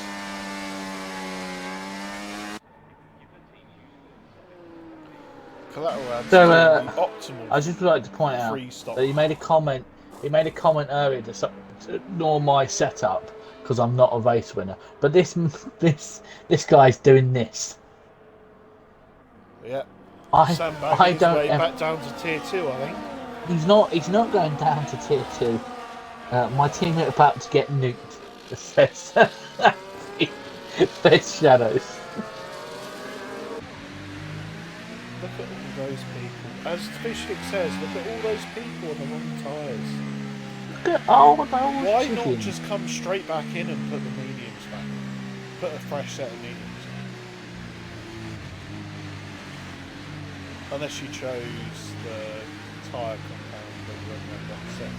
Collateral ads So, the optimal I just would like to point out stop. that he made a comment. He made a comment earlier to ignore my setup because I'm not a race winner. But this guy's doing this. Yeah. I don't. Way back down to tier 2, I think. He's not going down to tier 2. My teammate about to get nuked. Says shadows. Look at all those people. As Fishkick says, look at all those people on the wrong tyres. Why not just come straight back in and put the mediums back? Put a fresh set of mediums. Unless you chose the tyre compound that you recommend on set.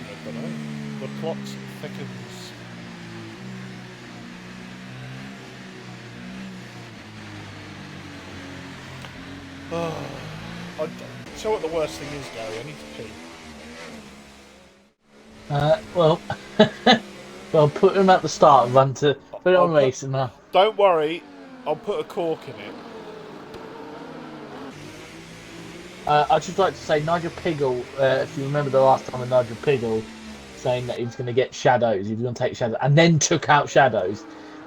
I don't know. The plot thickens. So what the worst thing is, Gary? I need to pee. Well, well, put him at the start and run to put it on race and now. Don't worry, I'll put a cork in it. I'd just like to say Nigel Piggle. If you remember the last time with Nigel Piggle saying that he was going to get shadows, he was going to take shadows, and then took out shadows.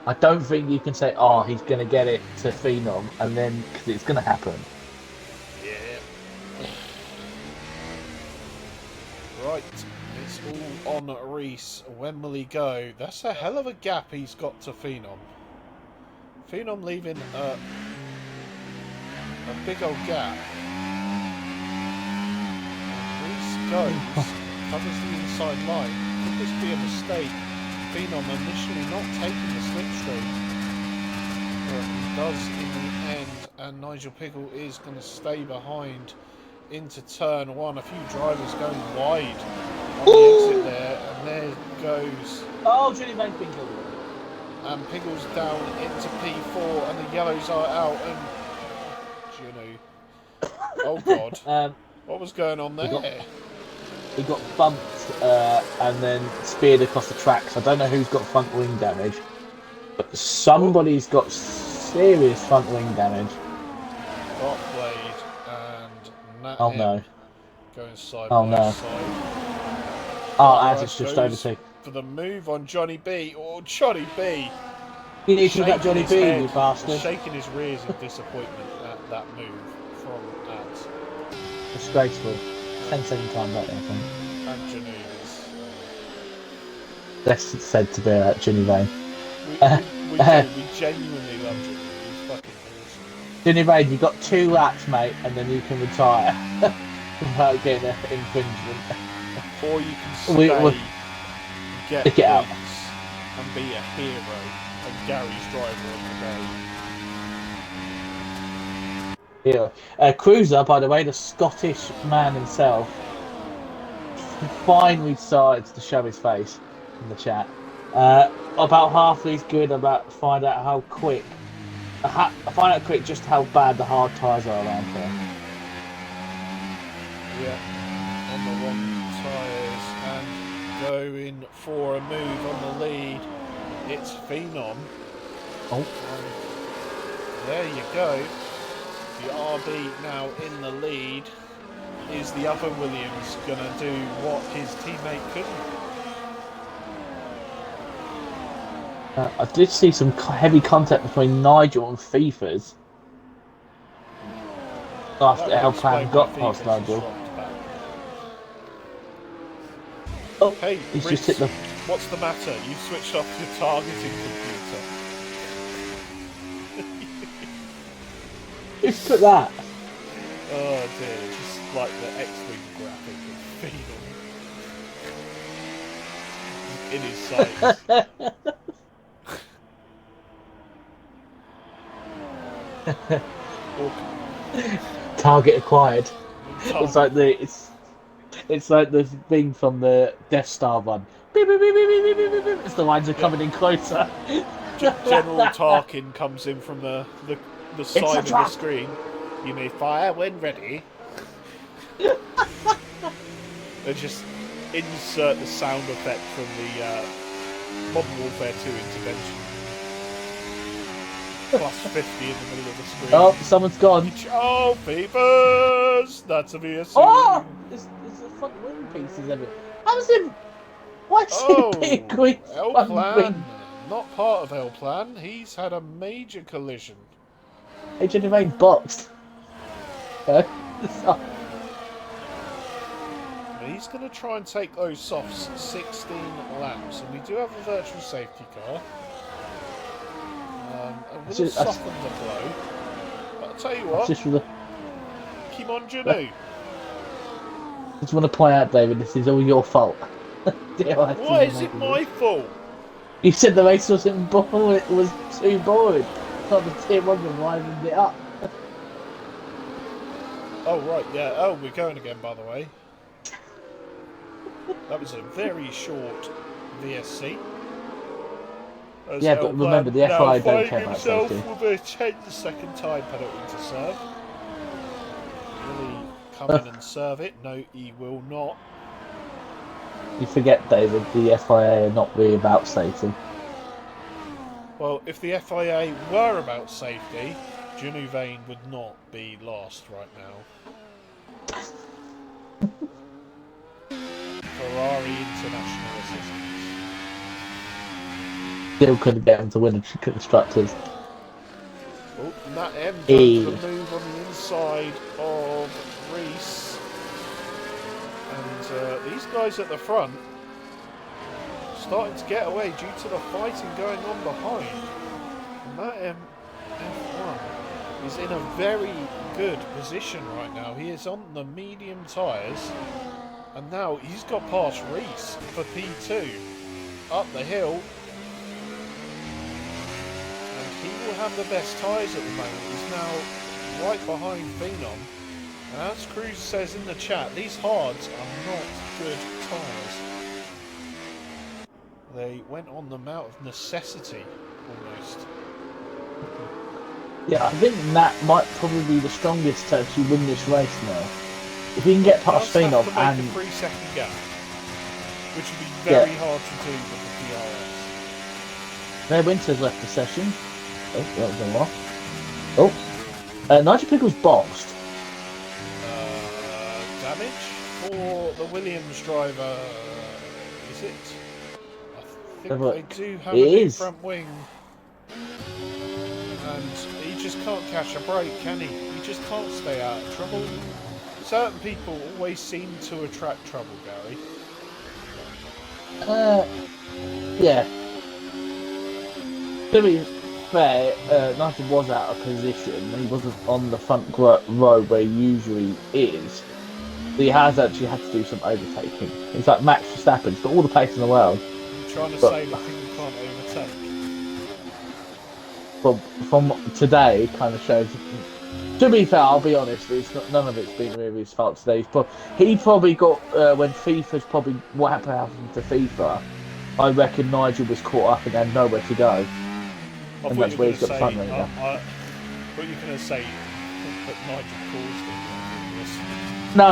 I don't think you can say, "Oh, he's going to get it to Phenom," and then because it's going to happen. Right, it's all on Reese. When will he go? That's a hell of a gap he's got to Phenom. Phenom leaving a big old gap. Reese goes, covers the inside line. Could this be a mistake? Phenom initially not taking the slipstream. But he does in the end, and Nigel Pickle is going to stay behind into turn 1. A few drivers going wide on the exit there, and there goes. Oh, Julie Van Pinkle. And Pickle's down into P4, and the yellows are out, and oh god, what was going on there? He got bumped and then speared across the tracks. I don't know who's got front wing damage, but somebody's got serious front wing damage. Darkblade and Nat no. going side by side. Oh, Ad is just overtaken. For the move on Johnny B. Oh, Johnny B. You need to look at Johnny his B, head, you bastard. shaking his rears in disappointment at that move from Ads. Disgraceful. 10-second time back there, I think. And Janu's. Less said to be about Johnny Vane. We genuinely love Janu. He's fucking awesome. Johnny Vane, you got 2 laps, mate, and then you can retire without getting an infringement. Or you can stay, get points, out, and be a hero, and Gary's driver of the day. Yeah. Cruiser, by the way, the Scottish man himself, finally started to show his face in the chat. About half he's good about find out how quick. Find out quick just how bad the hard tyres are around here. Yeah, on the wrong tyres and going for a move on the lead. It's Phenom. Oh. There you go. The RB now in the lead. Is the other Williams going to do what his teammate couldn't? I did see some heavy contact between Nigel and FIFA's after El Plan got past Nigel. Oh, hey, he's Rhys, just hit the... What's the matter? You've switched off your targeting computer. Who's put that? Oh dear, just like the X-Wing graphic of Phenom in his sights. Target acquired. It's like the thing from the Death Star one. Beep, beep, beep, beep, beep, beep, beep, beep. As the lines are coming in closer. General Tarkin comes in from the side of the screen. You may fire when ready. They just insert the sound effect from the Modern Warfare 2 intervention. Plus 50 in the middle of the screen. Oh, someone's gone. Oh, Beavers! That's a VSC. Oh! There's the front wing pieces of it. How's it? Why is it green? El Plan. Not part of El Plan. He's had a major collision. Agent of Rain boxed. He's going to try and take those softs 16 laps, and we do have a virtual safety car. It will soften the blow. But I'll tell you what, keep on Janu. I just want to point out, David, this is all your fault. Why is it my fault? You said the race wasn't boring, it was too boring. Not the Tier 1 and livened it up. Oh, right, yeah. Oh, we're going again, by the way. That was a very short VSC. Yeah, but remember, the FI don't care about safety. With a 10-second time penalty to serve. Will he come in and serve it? No, he will not. You forget, David, the FIA are not really about safety. Well, if the FIA were about safety, Janu Vane would not be last right now. Ferrari International Assistance. Still couldn't get him to win the constructors. Oh, Nat M does the move on the inside of Reese. And these guys at the front starting to get away due to the fighting going on behind. And that F1 is in a very good position right now. He is on the medium tyres. And now he's got past Reese for P2. Up the hill. And he will have the best tyres at the moment. He's now right behind Phenom. And as Cruz says in the chat, these hards are not good tyres. They went on them out of necessity, almost. Yeah, I think Nat might probably be the strongest to actually win this race now. If he can get past Phenom and... a 3-second gap, which would be very hard to do with the DRS. Their Winters left the session. Oh, that was a lot. Oh, Nigel Pickle's boxed. Damage for the Williams driver, is it? I think they do have a new front wing. and he just can't catch a break, can he? He just can't stay out of trouble. Certain people always seem to attract trouble, Gary. Yeah. To be fair, Nigel was out of position. He wasn't on the front row where he usually is. He has actually had to do some overtaking. He's like Max Verstappen. He's got all the pace in the world. I'm trying to But, say that people can't overtake. but from today, it kind of shows. To be fair, I'll be honest. It's not, none of it's been really his fault today. He probably got when FIFA's probably what happened to FIFA. I reckon Nigel was caught up and had nowhere to go, and that's where he's got the front running now. I thought you were going to say that Nigel caused it. No.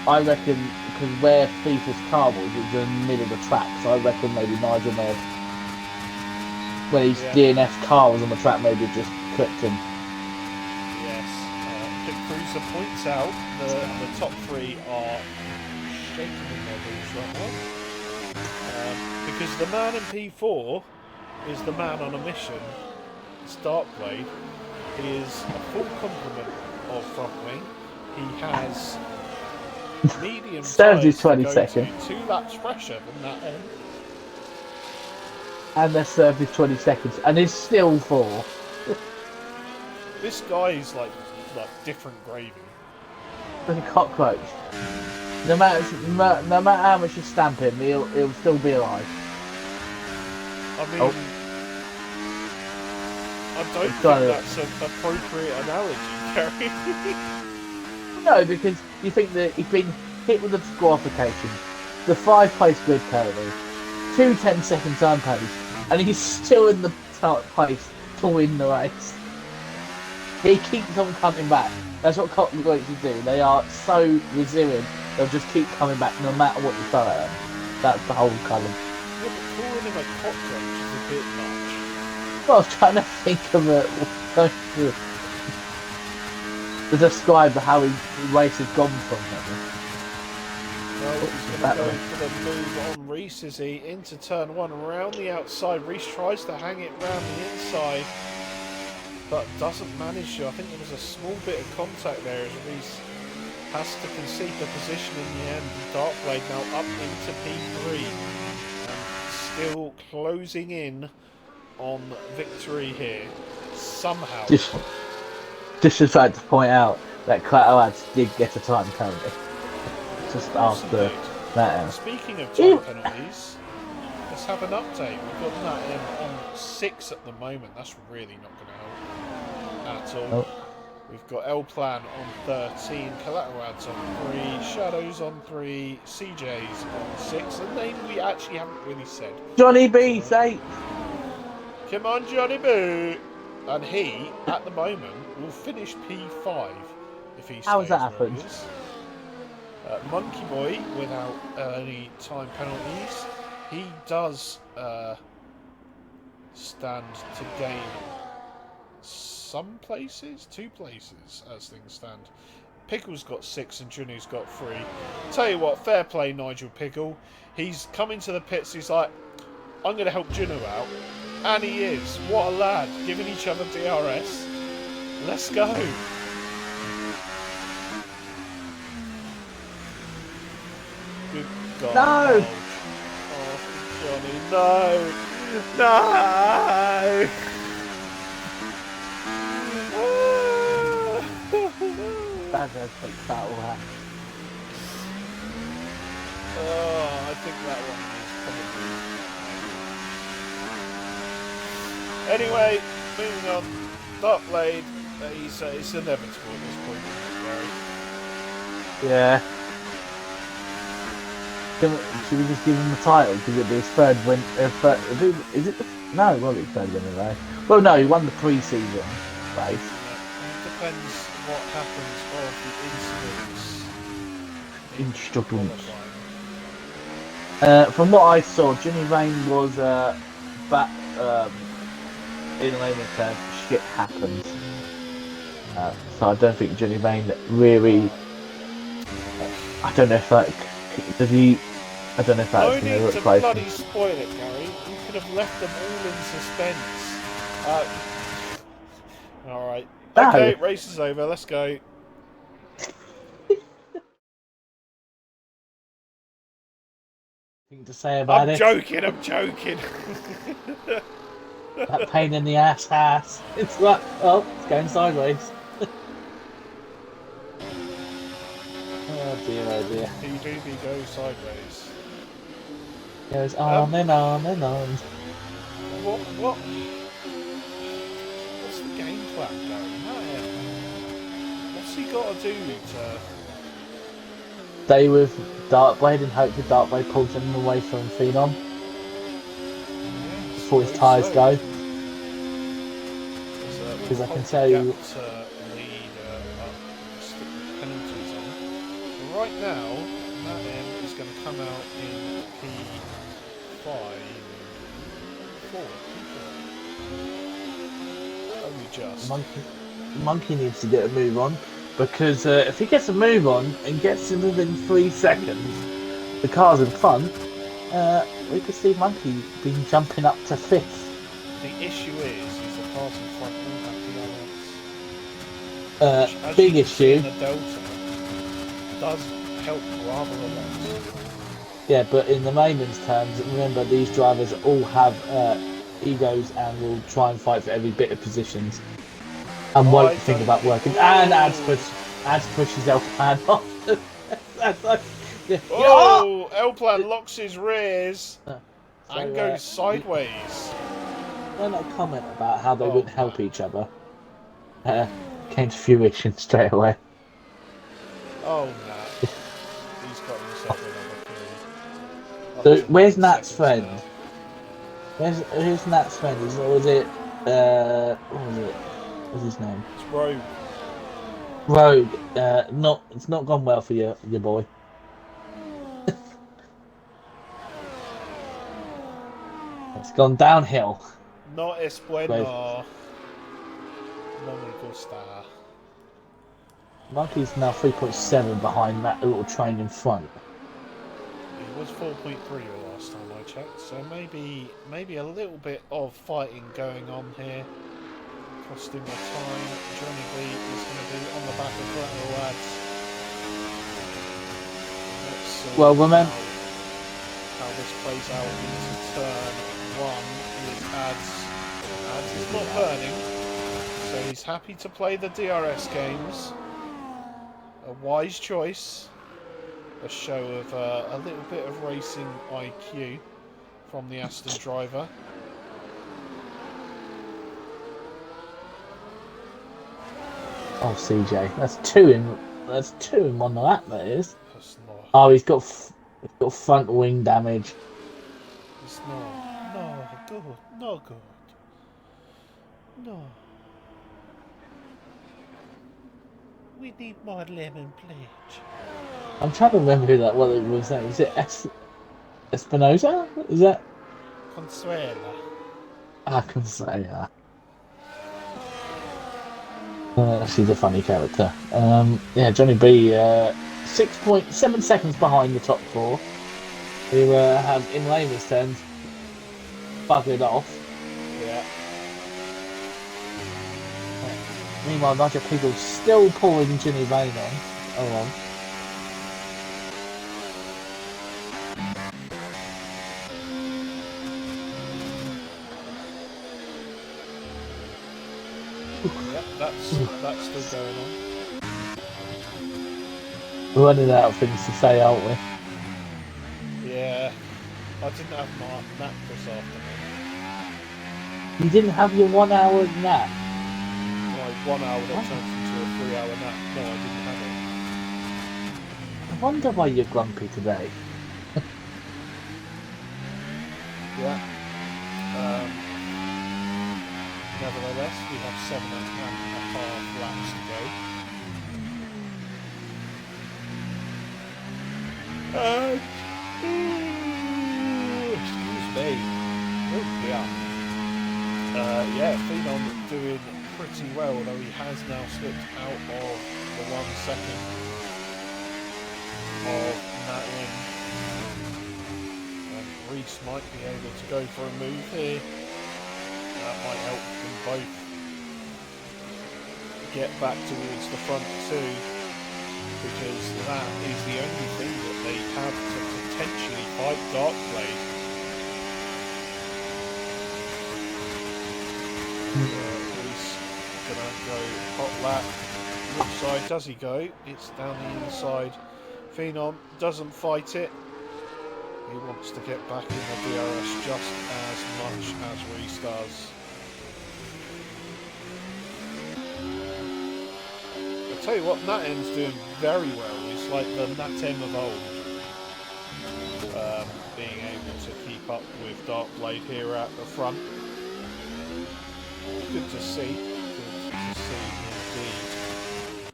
I reckon because where FIFA's car was in the middle of the track, so I reckon maybe Nigel may have, when his DNF car was on the track, maybe just clipped him. Yes. Pit Cruiser points out the top three are shaking in their boots right now. Because the man in P4 is the man on a mission. Starkblade. He is a full complement of front wing. He has medium Serves you tyres 20 to go seconds. 2 laps fresher than that end. And they're served with 20 seconds, and it's still 4. This guy is like different gravy. Like a cockroach. No matter how much you stamp him, he'll still be alive. I mean, I don't think that's an appropriate analogy, Gary. No, because you think that he's been hit with a disqualification, the 5-place grid penalty, 2 10-second time penalties, and he's still in the top place to win the race. He keeps on coming back. That's what cockroaches do. They are so resilient. They'll just keep coming back no matter what you throw at them. That's the whole colour. Yeah, but calling him a cockroach is a bit much. Well, I was trying to think of to describe how his race has gone from him. Well, he's going to go for the move on Reese as he into turn 1 around the outside. Reese tries to hang it round the inside, but doesn't manage to. I think there was a small bit of contact there as Reese has to concede the position in the end. Darkblade now up into P3 and still closing in on victory here somehow. Just would like to point out that Clatoads did get a time penalty. Just after that. Speaking of time penalties, let's have an update. We've got that on 6 at the moment. That's really not going to help at all. Nope. We've got L Plan on 13, Collaterals on 3, Shadows on 3, CJ's on 6, and name we actually haven't really said. Johnny B, say. Come on, Johnny B. And he, at the moment, will finish P5 if he stays. How has that happened? Monkey Boy, without any time penalties, he does stand to gain some places, 2 places as things stand. Pickle's got 6 and Junu's got 3. Tell you what, fair play, Nigel Pickle. He's come into the pits, he's like, I'm going to help Junu out. And he is. What a lad. Giving each other DRS. Let's go. Good God. No. Oh, Johnny, no. No. That's a big battle hat. Oh, I think that one is probably... Anyway, moving on. Darkblade, it's inevitable at this point, Gary. Yeah. Should we just give him the title? Because it'd be his third win. Is it? No, it won't be his third win in a row. Well, no, he won the pre-season race. Yeah, it depends what happens of the incidents. From what I saw, Jimmy Rain was back in layman terms, shit happens. So I don't think Jimmy Rain really. I don't know if that does he. I don't know if that's going to replace him. Bloody spoil it, Gary. You could have left them all in suspense. All right. No. Okay, race is over. Let's go. Thing to say about I'm it. joking. I'm joking. That pain in the ass. It's like, oh, it's going sideways. Oh dear, oh dear. PDB goes sideways. Goes Um, on and on and on. what? What's the game plan going? What's he got to do to? Stay with Darkblade and hope the Darkblade pulls him away from Phenom Yeah, I before his suppose tyres so. go. We'll Because I can hold the tell gap you, to lead up, stick the penalties on. But right now, that end is going to come out in P5, 4, only just. Monkey needs to get a move on. Because if he gets a move on and gets him within 3 seconds, the cars in front, we could see Monkey being jumping up to fifth. The issue is the cars in front all have DRS, which, as you Big can see issue. in the Delta, does help rather a lot. Yeah, but in the layman's terms, remember these drivers all have egos and will try and fight for every bit of positions and won't I think don't about think. working. And Oh, adds push his elf plan off. That's like, yeah, oh! Elplan locks his rears So and goes sideways. when I comment about how they Oh wouldn't no! help each other, came to fruition straight away. Oh no! He's got himself another So three. Up to where's 9 Nat's seconds friend? now. Who's Nat's friend? Was it what was it? What's his name? It's Rogue. Rogue. It's not gone well for your boy. It's gone downhill. No es With bueno. No me gusta. Monkey's now 3.7 behind that little train in front. He was 4.3 the last time I checked, so maybe a little bit of fighting going on here. Costing the time. Johnny B is going to be on the back of the lads. Let's see Well, remember, how this plays out into turn one with Ads. Ads is not burning, so he's happy to play the DRS games. A wise choice. A show of a little bit of racing IQ from the Aston driver. oh CJ, That's two in one lap. That is. That's not. Oh, he's got front wing damage. It's not. No good. No good. No. We need more lemon pledge. I'm trying to remember who that was. That is it. Espinosa? Is that? Consuela. I can say that. She's a funny character. Yeah, Johnny B. 6.7 seconds behind the top four, who have, in layman's terms, buggered off. Yeah. Meanwhile, Nigel Piggle's still pulling Ginny Vane on. Oh, on. Yep, that's still going on. We're running out of things to say, aren't we? Yeah. I didn't have my nap this afternoon. You didn't have your 1 hour nap. Like 1 hour that turned into a 3 hour nap. No, I didn't have it. I wonder why you're grumpy today. Yeah. Nevertheless, we have 7.5 laps to go. Excuse me. Oh, yeah. Yeah, Phenom doing pretty well, though he has now slipped out of the 1 second of that in. And Reese might be able to go for a move here. That might help them both. get back towards the front too, because that is the only thing that they have to potentially fight Darkblade. He's gonna go hot lap. Which side does he go? It's down the inside. Phenom doesn't fight it. He wants to get back in the DRS just as much as Reese does. I tell you what, Natem's doing very well. It's like the Natem of old. Being able to keep up with Darkblade here at the front. Good to see. Good to see indeed.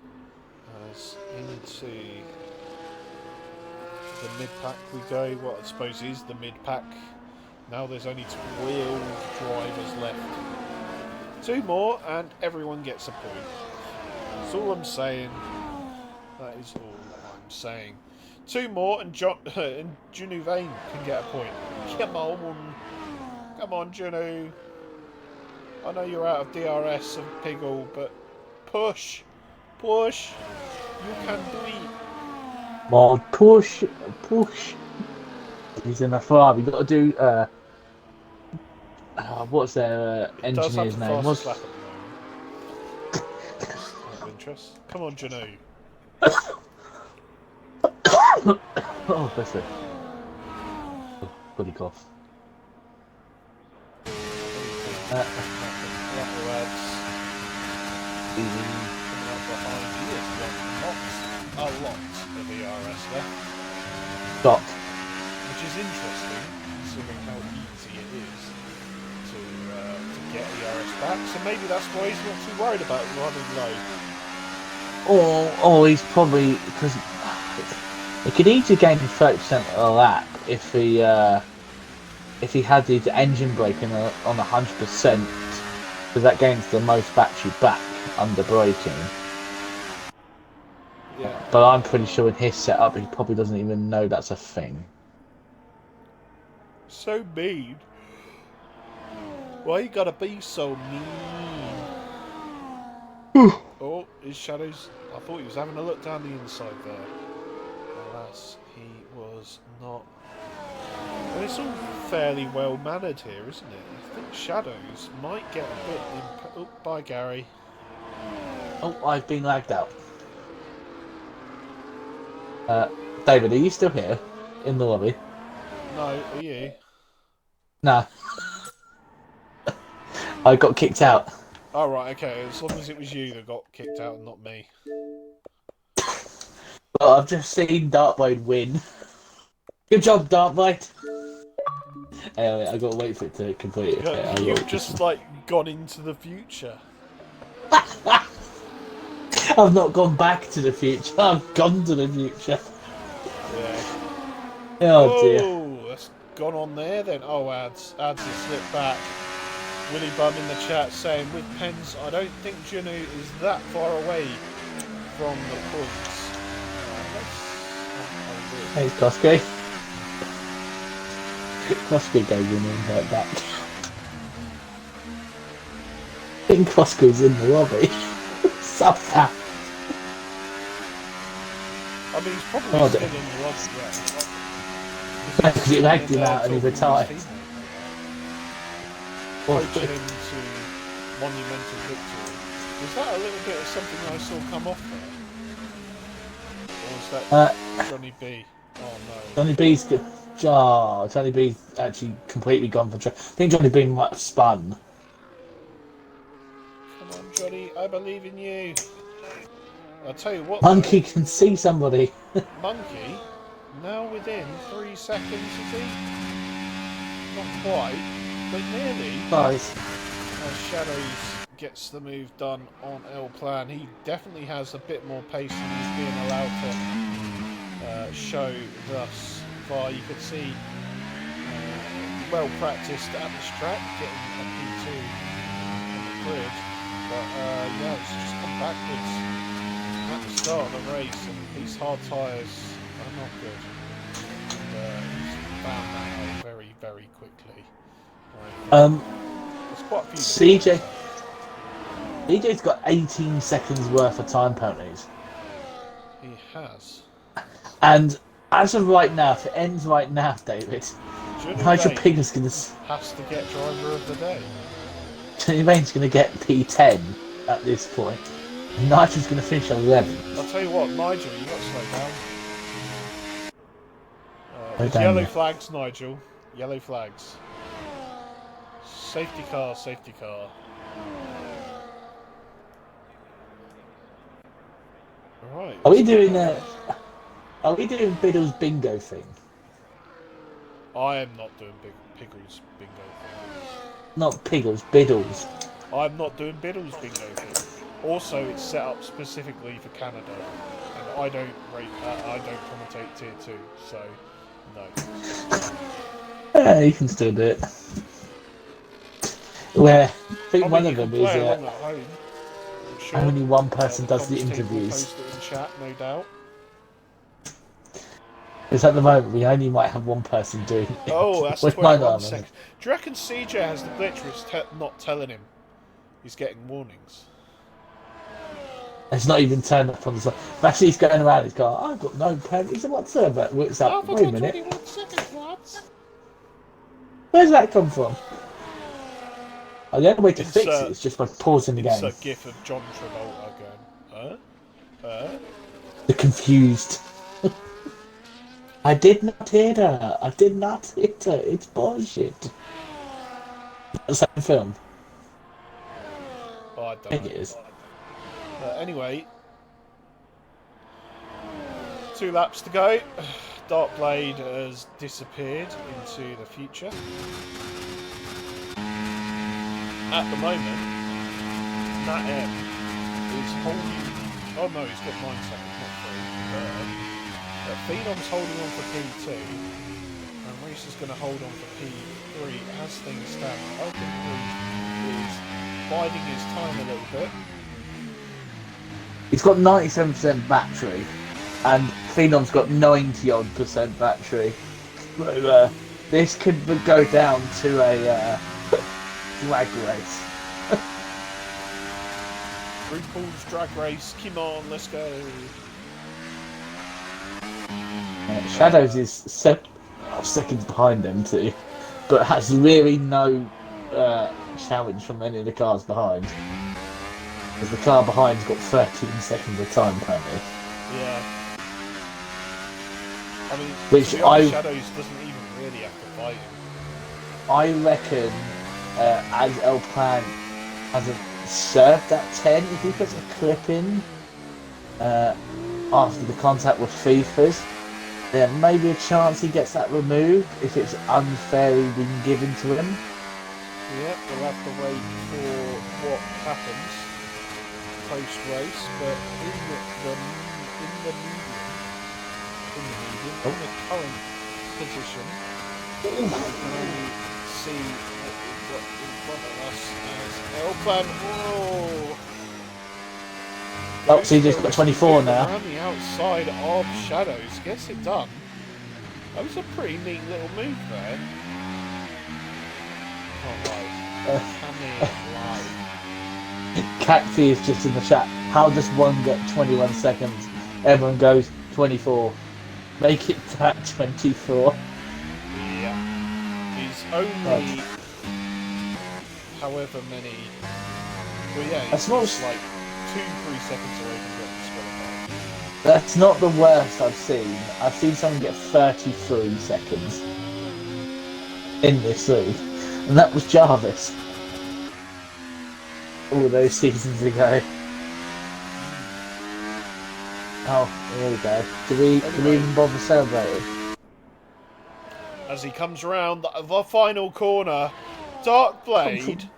As into the mid-pack we go. What I suppose is the mid-pack. Now there's only 12 drivers left. 2 more and everyone gets a point. That's all I'm saying. That is all I'm saying. 2 more and Junu Vane can get a point. Come on, Junu. I know you're out of DRS and Piggle, but push. You can do it. Well, push. He's in the far. We've got to do. What's their engineer's name? What's Out of interest. Come on, Janu. Oh, bless it. Bloody cough. A lot of ERS left. Dot. Which is interesting, considering how easy it is to get ERS back. So maybe that's why he's not too worried about running low. Or he's probably because he could easily gain 30% of a lap if he had his engine braking on 100%, because that gains the most battery back under braking. Yeah. But I'm pretty sure in his setup he probably doesn't even know that's a thing. So mean. Why you gotta be so mean? Oh, his shadows. I thought he was having a look down the inside there. Alas, he was not. And it's all fairly well mannered here, isn't it? I think shadows might get a bit. Oh, bye, Gary. Oh, I've been lagged out. David, are you still here in the lobby? No, are you? Nah. I got kicked out. Oh, right, okay. As long as it was you that got kicked out and not me. Well, I've just seen Darkblade win. Good job, Darkblade. Anyway, I got to wait for it to complete. Yeah, you've just like gone into the future. I've not gone back to the future. I've gone to the future. Yeah. Oh dear. Oh, that's gone on there then. Oh, ads has slipped back. Willy Bum in the chat saying, with pens, I don't think Junu is that far away from the points. Hey, Koski. Koski goes in and right back. I think Koski's in the lobby. Somehow. I mean, he's probably still in the lobby, yeah. Because it lagged him out and he retired. Coaching him to monumental victory. Was that a little bit of something I saw come off there? Or was that Johnny B? Oh no. Johnny B's Johnny B's actually completely gone for track. I think Johnny B might have spun. Come on, Johnny, I believe in you. I'll tell you what. Monkey can see somebody. Monkey, now within 3 seconds, is he? Not quite, but nearly. Nice. As Shadows gets the move done on L Plan, he definitely has a bit more pace than he's being allowed to show thus far. You could see well practiced at this track, getting a P2 on the grid, but yeah, it's just come backwards at the start of the race, and these hard tyres are not good. And he's found that out very, very quickly. There's quite a few EJ's got 18 seconds worth of time penalties. He has. And as of right now, if it ends right now, David, Nigel Pigger's going to... has to get driver of the day. Johnny Bain's going to get P10 at this point. Nigel's going to finish 11th. I'll tell you what, Nigel, you got to slow down. There's down yellow there. flags, Nigel. Yellow flags. Safety car, safety car. Right. Are we doing Biddle's bingo thing? I am not doing Piggles bingo thing. Not Piggles, Biddles. I'm not doing Biddle's bingo thing. Also, it's set up specifically for Canada, and I don't commentate tier 2, so no. Yeah, you can still do it. Where I think one of them is sure. only one person does the Comms team will interviews. post it in chat, no doubt. Because at the moment we only might have one person doing it. Oh, that's 21 seconds. Do you reckon CJ has the glitch where it's not telling him he's getting warnings? It's not even turned up on the side. Actually, he's going around. He's going, I've got no penalties whatsoever. What's up? Wait a minute. 21 seconds, lads. Where's that come from? Oh, the only way to fix it is just by pausing the game. It's a gif of John Travolta going, The confused. I did not hit her. I did not hit her. It's bullshit. That's that film. Oh, I don't think know. it is. Anyway, 2 laps to go. Dark Blade has disappeared into the future. At the moment, Nat M is holding... Oh no, he's got 9 seconds, not 3. Phenom's holding on for P2, and Reese is going to hold on for P3 as things stand. I think Reese is biding his time a little bit. He's got 97% battery, and Phenom's got 90-odd% battery. So this could go down to a drag race. RuPaul's Drag Race, come on, let's go. Shadows is seconds behind them too, but has really no challenge from any of the cars behind. Because the car behind's got 13 seconds of time apparently. Yeah. I mean, Which Shadows doesn't even really have to fight him. I reckon as El Plan hasn't served that 10, if he puts a clip in after the contact with FIFAs, there may be a chance he gets that removed if it's unfairly been given to him. Yeah, we'll have to wait for what happens post-race, but in the current position, we can only see what we've got in front of us as Elpan. Oh, CJ's got 24 now. Around the outside of Shadows, gets it done. That was a pretty neat little move there. Can't lie. Cacti is just in the chat. How does one get 21 seconds? Everyone goes 24. Make it that 24. Yeah. He's only however many. Well, yeah, he's just like 2-3 seconds away from getting disqualified. That's not the worst I've seen. I've seen someone get 33 seconds in this league, and that was Jarvis. All those seasons ago. Oh, here we go. Do we even bother celebrating? As he comes around the final corner, Dark Blade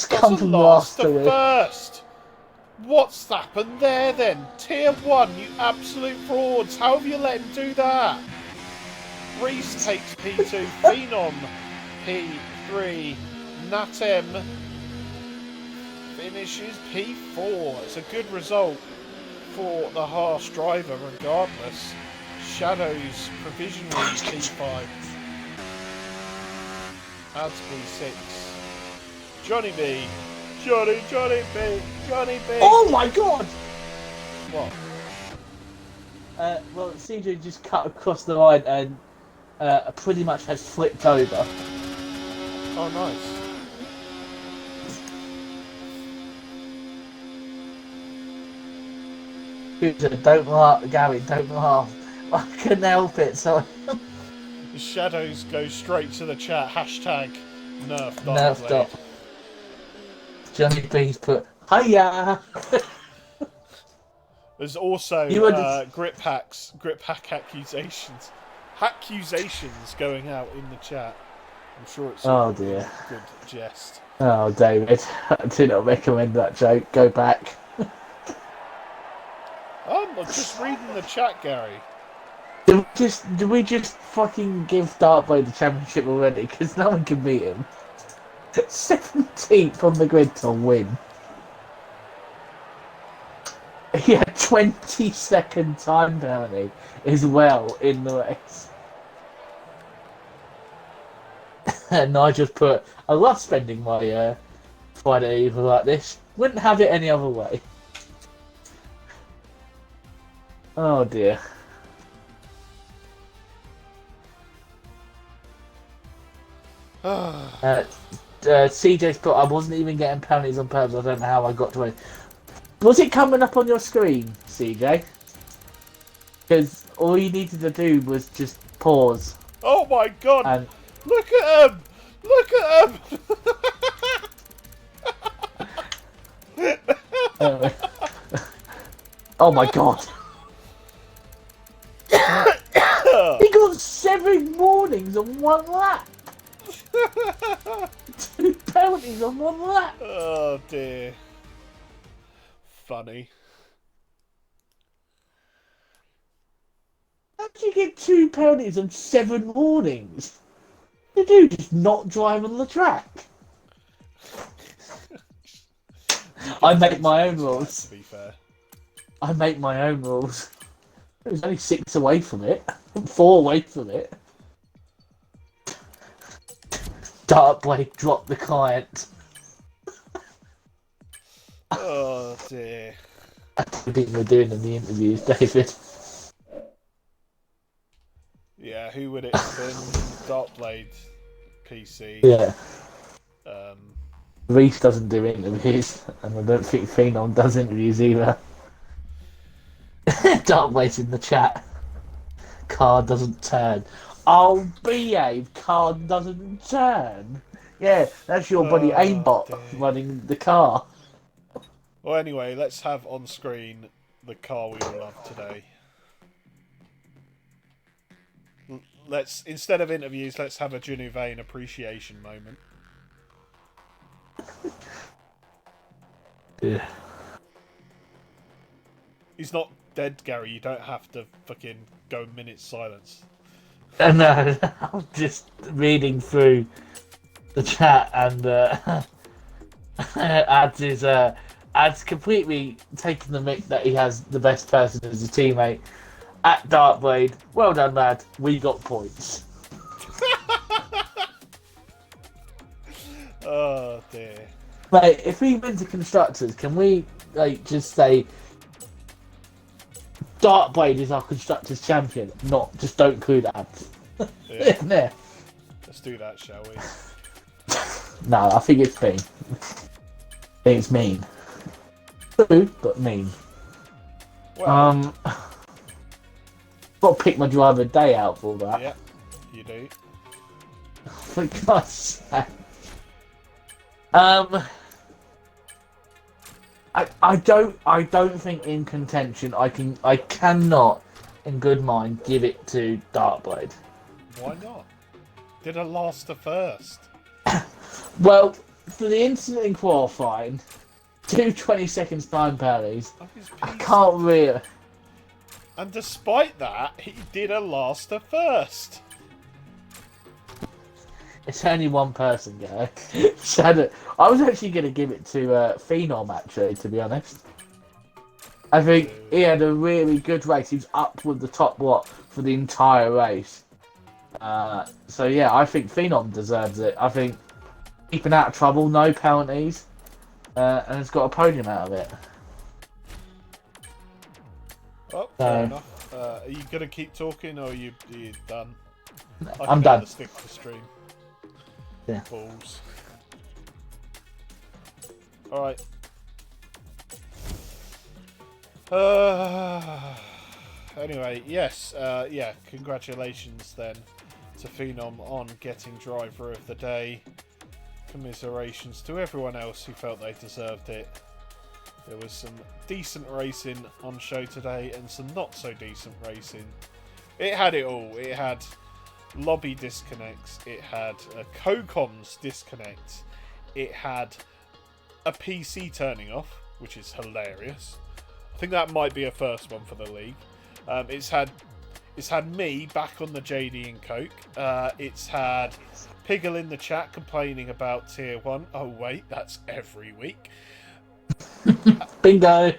doesn't last the first. What's happened there then? Tier 1, you absolute frauds. How have you let him do that? Reese takes P2, Phenom P3, Natem finishes P4. It's a good result for the harsh driver regardless. Shadows provisionally P5. Adds P6. Johnny B Johnny B. Johnny B. Oh my god! What? Well, CJ just cut across the line and pretty much has flipped over. Oh, nice. Don't laugh, Gary, don't laugh. I couldn't help it, so The shadows go straight to the chat. Hashtag nerf nerfed Darkblade. up. Johnny B's put, hiya! There's also grip hack accusations going out in the chat. I'm sure it's Oh dear. Good jest. Oh, David, I do not recommend that joke. Go back. I'm just reading the chat, Gary. Do we just fucking give Darkblade the championship already? Because no one can beat him. 17th on the grid to win. He had 20-second time penalty as well in the race. And I just put, I love spending my Friday evening like this. Wouldn't have it any other way. Oh dear. CJ's put, I wasn't even getting penalties on purpose. I don't know how I got to it. Was it coming up on your screen, CJ? Because all you needed to do was just pause. Oh my god! And look at him! Look at him! Oh my god! He got 7 warnings on 1 lap. 2 penalties on 1 lap. Oh dear. Funny. How did you get 2 penalties and 7 warnings? You do just not drive on the track. I make my own rules. To be fair. I make my own rules. It was only 6 away from it. 4 away from it. Darkblade dropped the client. Oh dear. I think we're doing in the interviews, David. Yeah, who would it have been? Darkblade PC. Yeah. Um, Reese doesn't do interviews, and I don't think Phenom does interviews either. Darkblade's in the chat. Car doesn't turn. Oh, behave, car doesn't turn. Yeah, that's your buddy aimbot dear. running the car. Well, anyway, let's have on screen the car we all love today. Let's, instead of interviews, let's have a Genevieve appreciation moment. Yeah. He's not dead, Gary. You don't have to fucking go minutes silence. No, I'm just reading through the chat and Ads completely taken the mick that he has the best person as a teammate. At Darkblade, well done, lad. We got points. Oh dear. Mate, if we win to constructors, can we just say Darkblade is our constructors champion? Not just don't include Ads. Yeah. No. Let's do that, shall we? No, I think it's mean. I think it's mean. True, but mean. Well, Got to pick my driver day out for that. yeah, you do. For God's sake. I don't think in contention I cannot in good mind give it to Darkblade. Why not? Did I last the first? Well, for the incident in qualifying, 2 20-second time penalties, I can't really. And despite that, he did a last the first. It's only one person, guy. I was actually going to give it to Phenom, actually, to be honest. I think he had a really good race. He was up with the top lot for the entire race. So yeah, I think Phenom deserves it. I think keeping out of trouble, no penalties. and it's got a podium out of it. Oh, fair enough. Are you gonna keep talking, or are you done? I'm done. Stick to the stream. Yeah. Balls. All right. Anyway, yes. Yeah. Congratulations then to Phenom on getting Driver of the Day. Commiserations to everyone else who felt they deserved it. There was some decent racing on show today and some not so decent racing. It had it all. It had lobby disconnects. It had a co-coms disconnect. It had a PC turning off, which is hilarious. I think that might be a first one for the league. It's had me back on the JD and Coke. It's had Piggle in the chat complaining about Tier 1. Oh wait, that's every week. Bingo!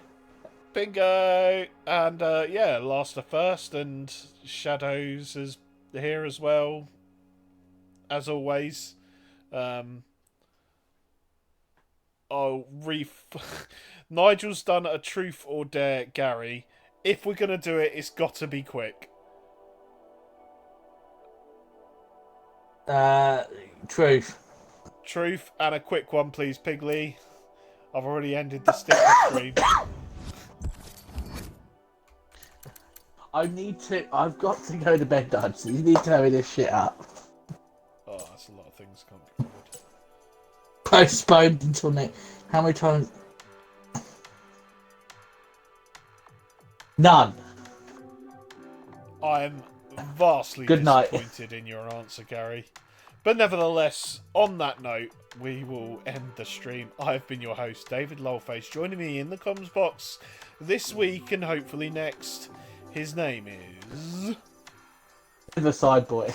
Bingo! And yeah, last to first, and Shadows is here as well, as always. Nigel's done a truth or dare, Gary. If we're gonna do it, it's got to be quick. Truth. Truth, and a quick one, please, Pigley. I've already ended the sticker stream. I've got to go to bed, Dad, so you need to hurry this shit up. Oh, that's a lot of things complicated. Postponed until next. How many times? None. I'm vastly disappointed in your answer, Gary. But nevertheless, on that note, we will end the stream. I've been your host, David Lolface. Joining me in the comms box this week and hopefully next, his name is... The side boy,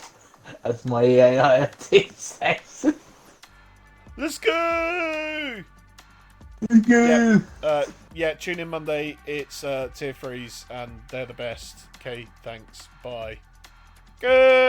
as my EAIT says. Let's go! Let's go! Yeah, tune in Monday. It's Tier 3s, and they're the best. Okay, thanks. Bye. Go!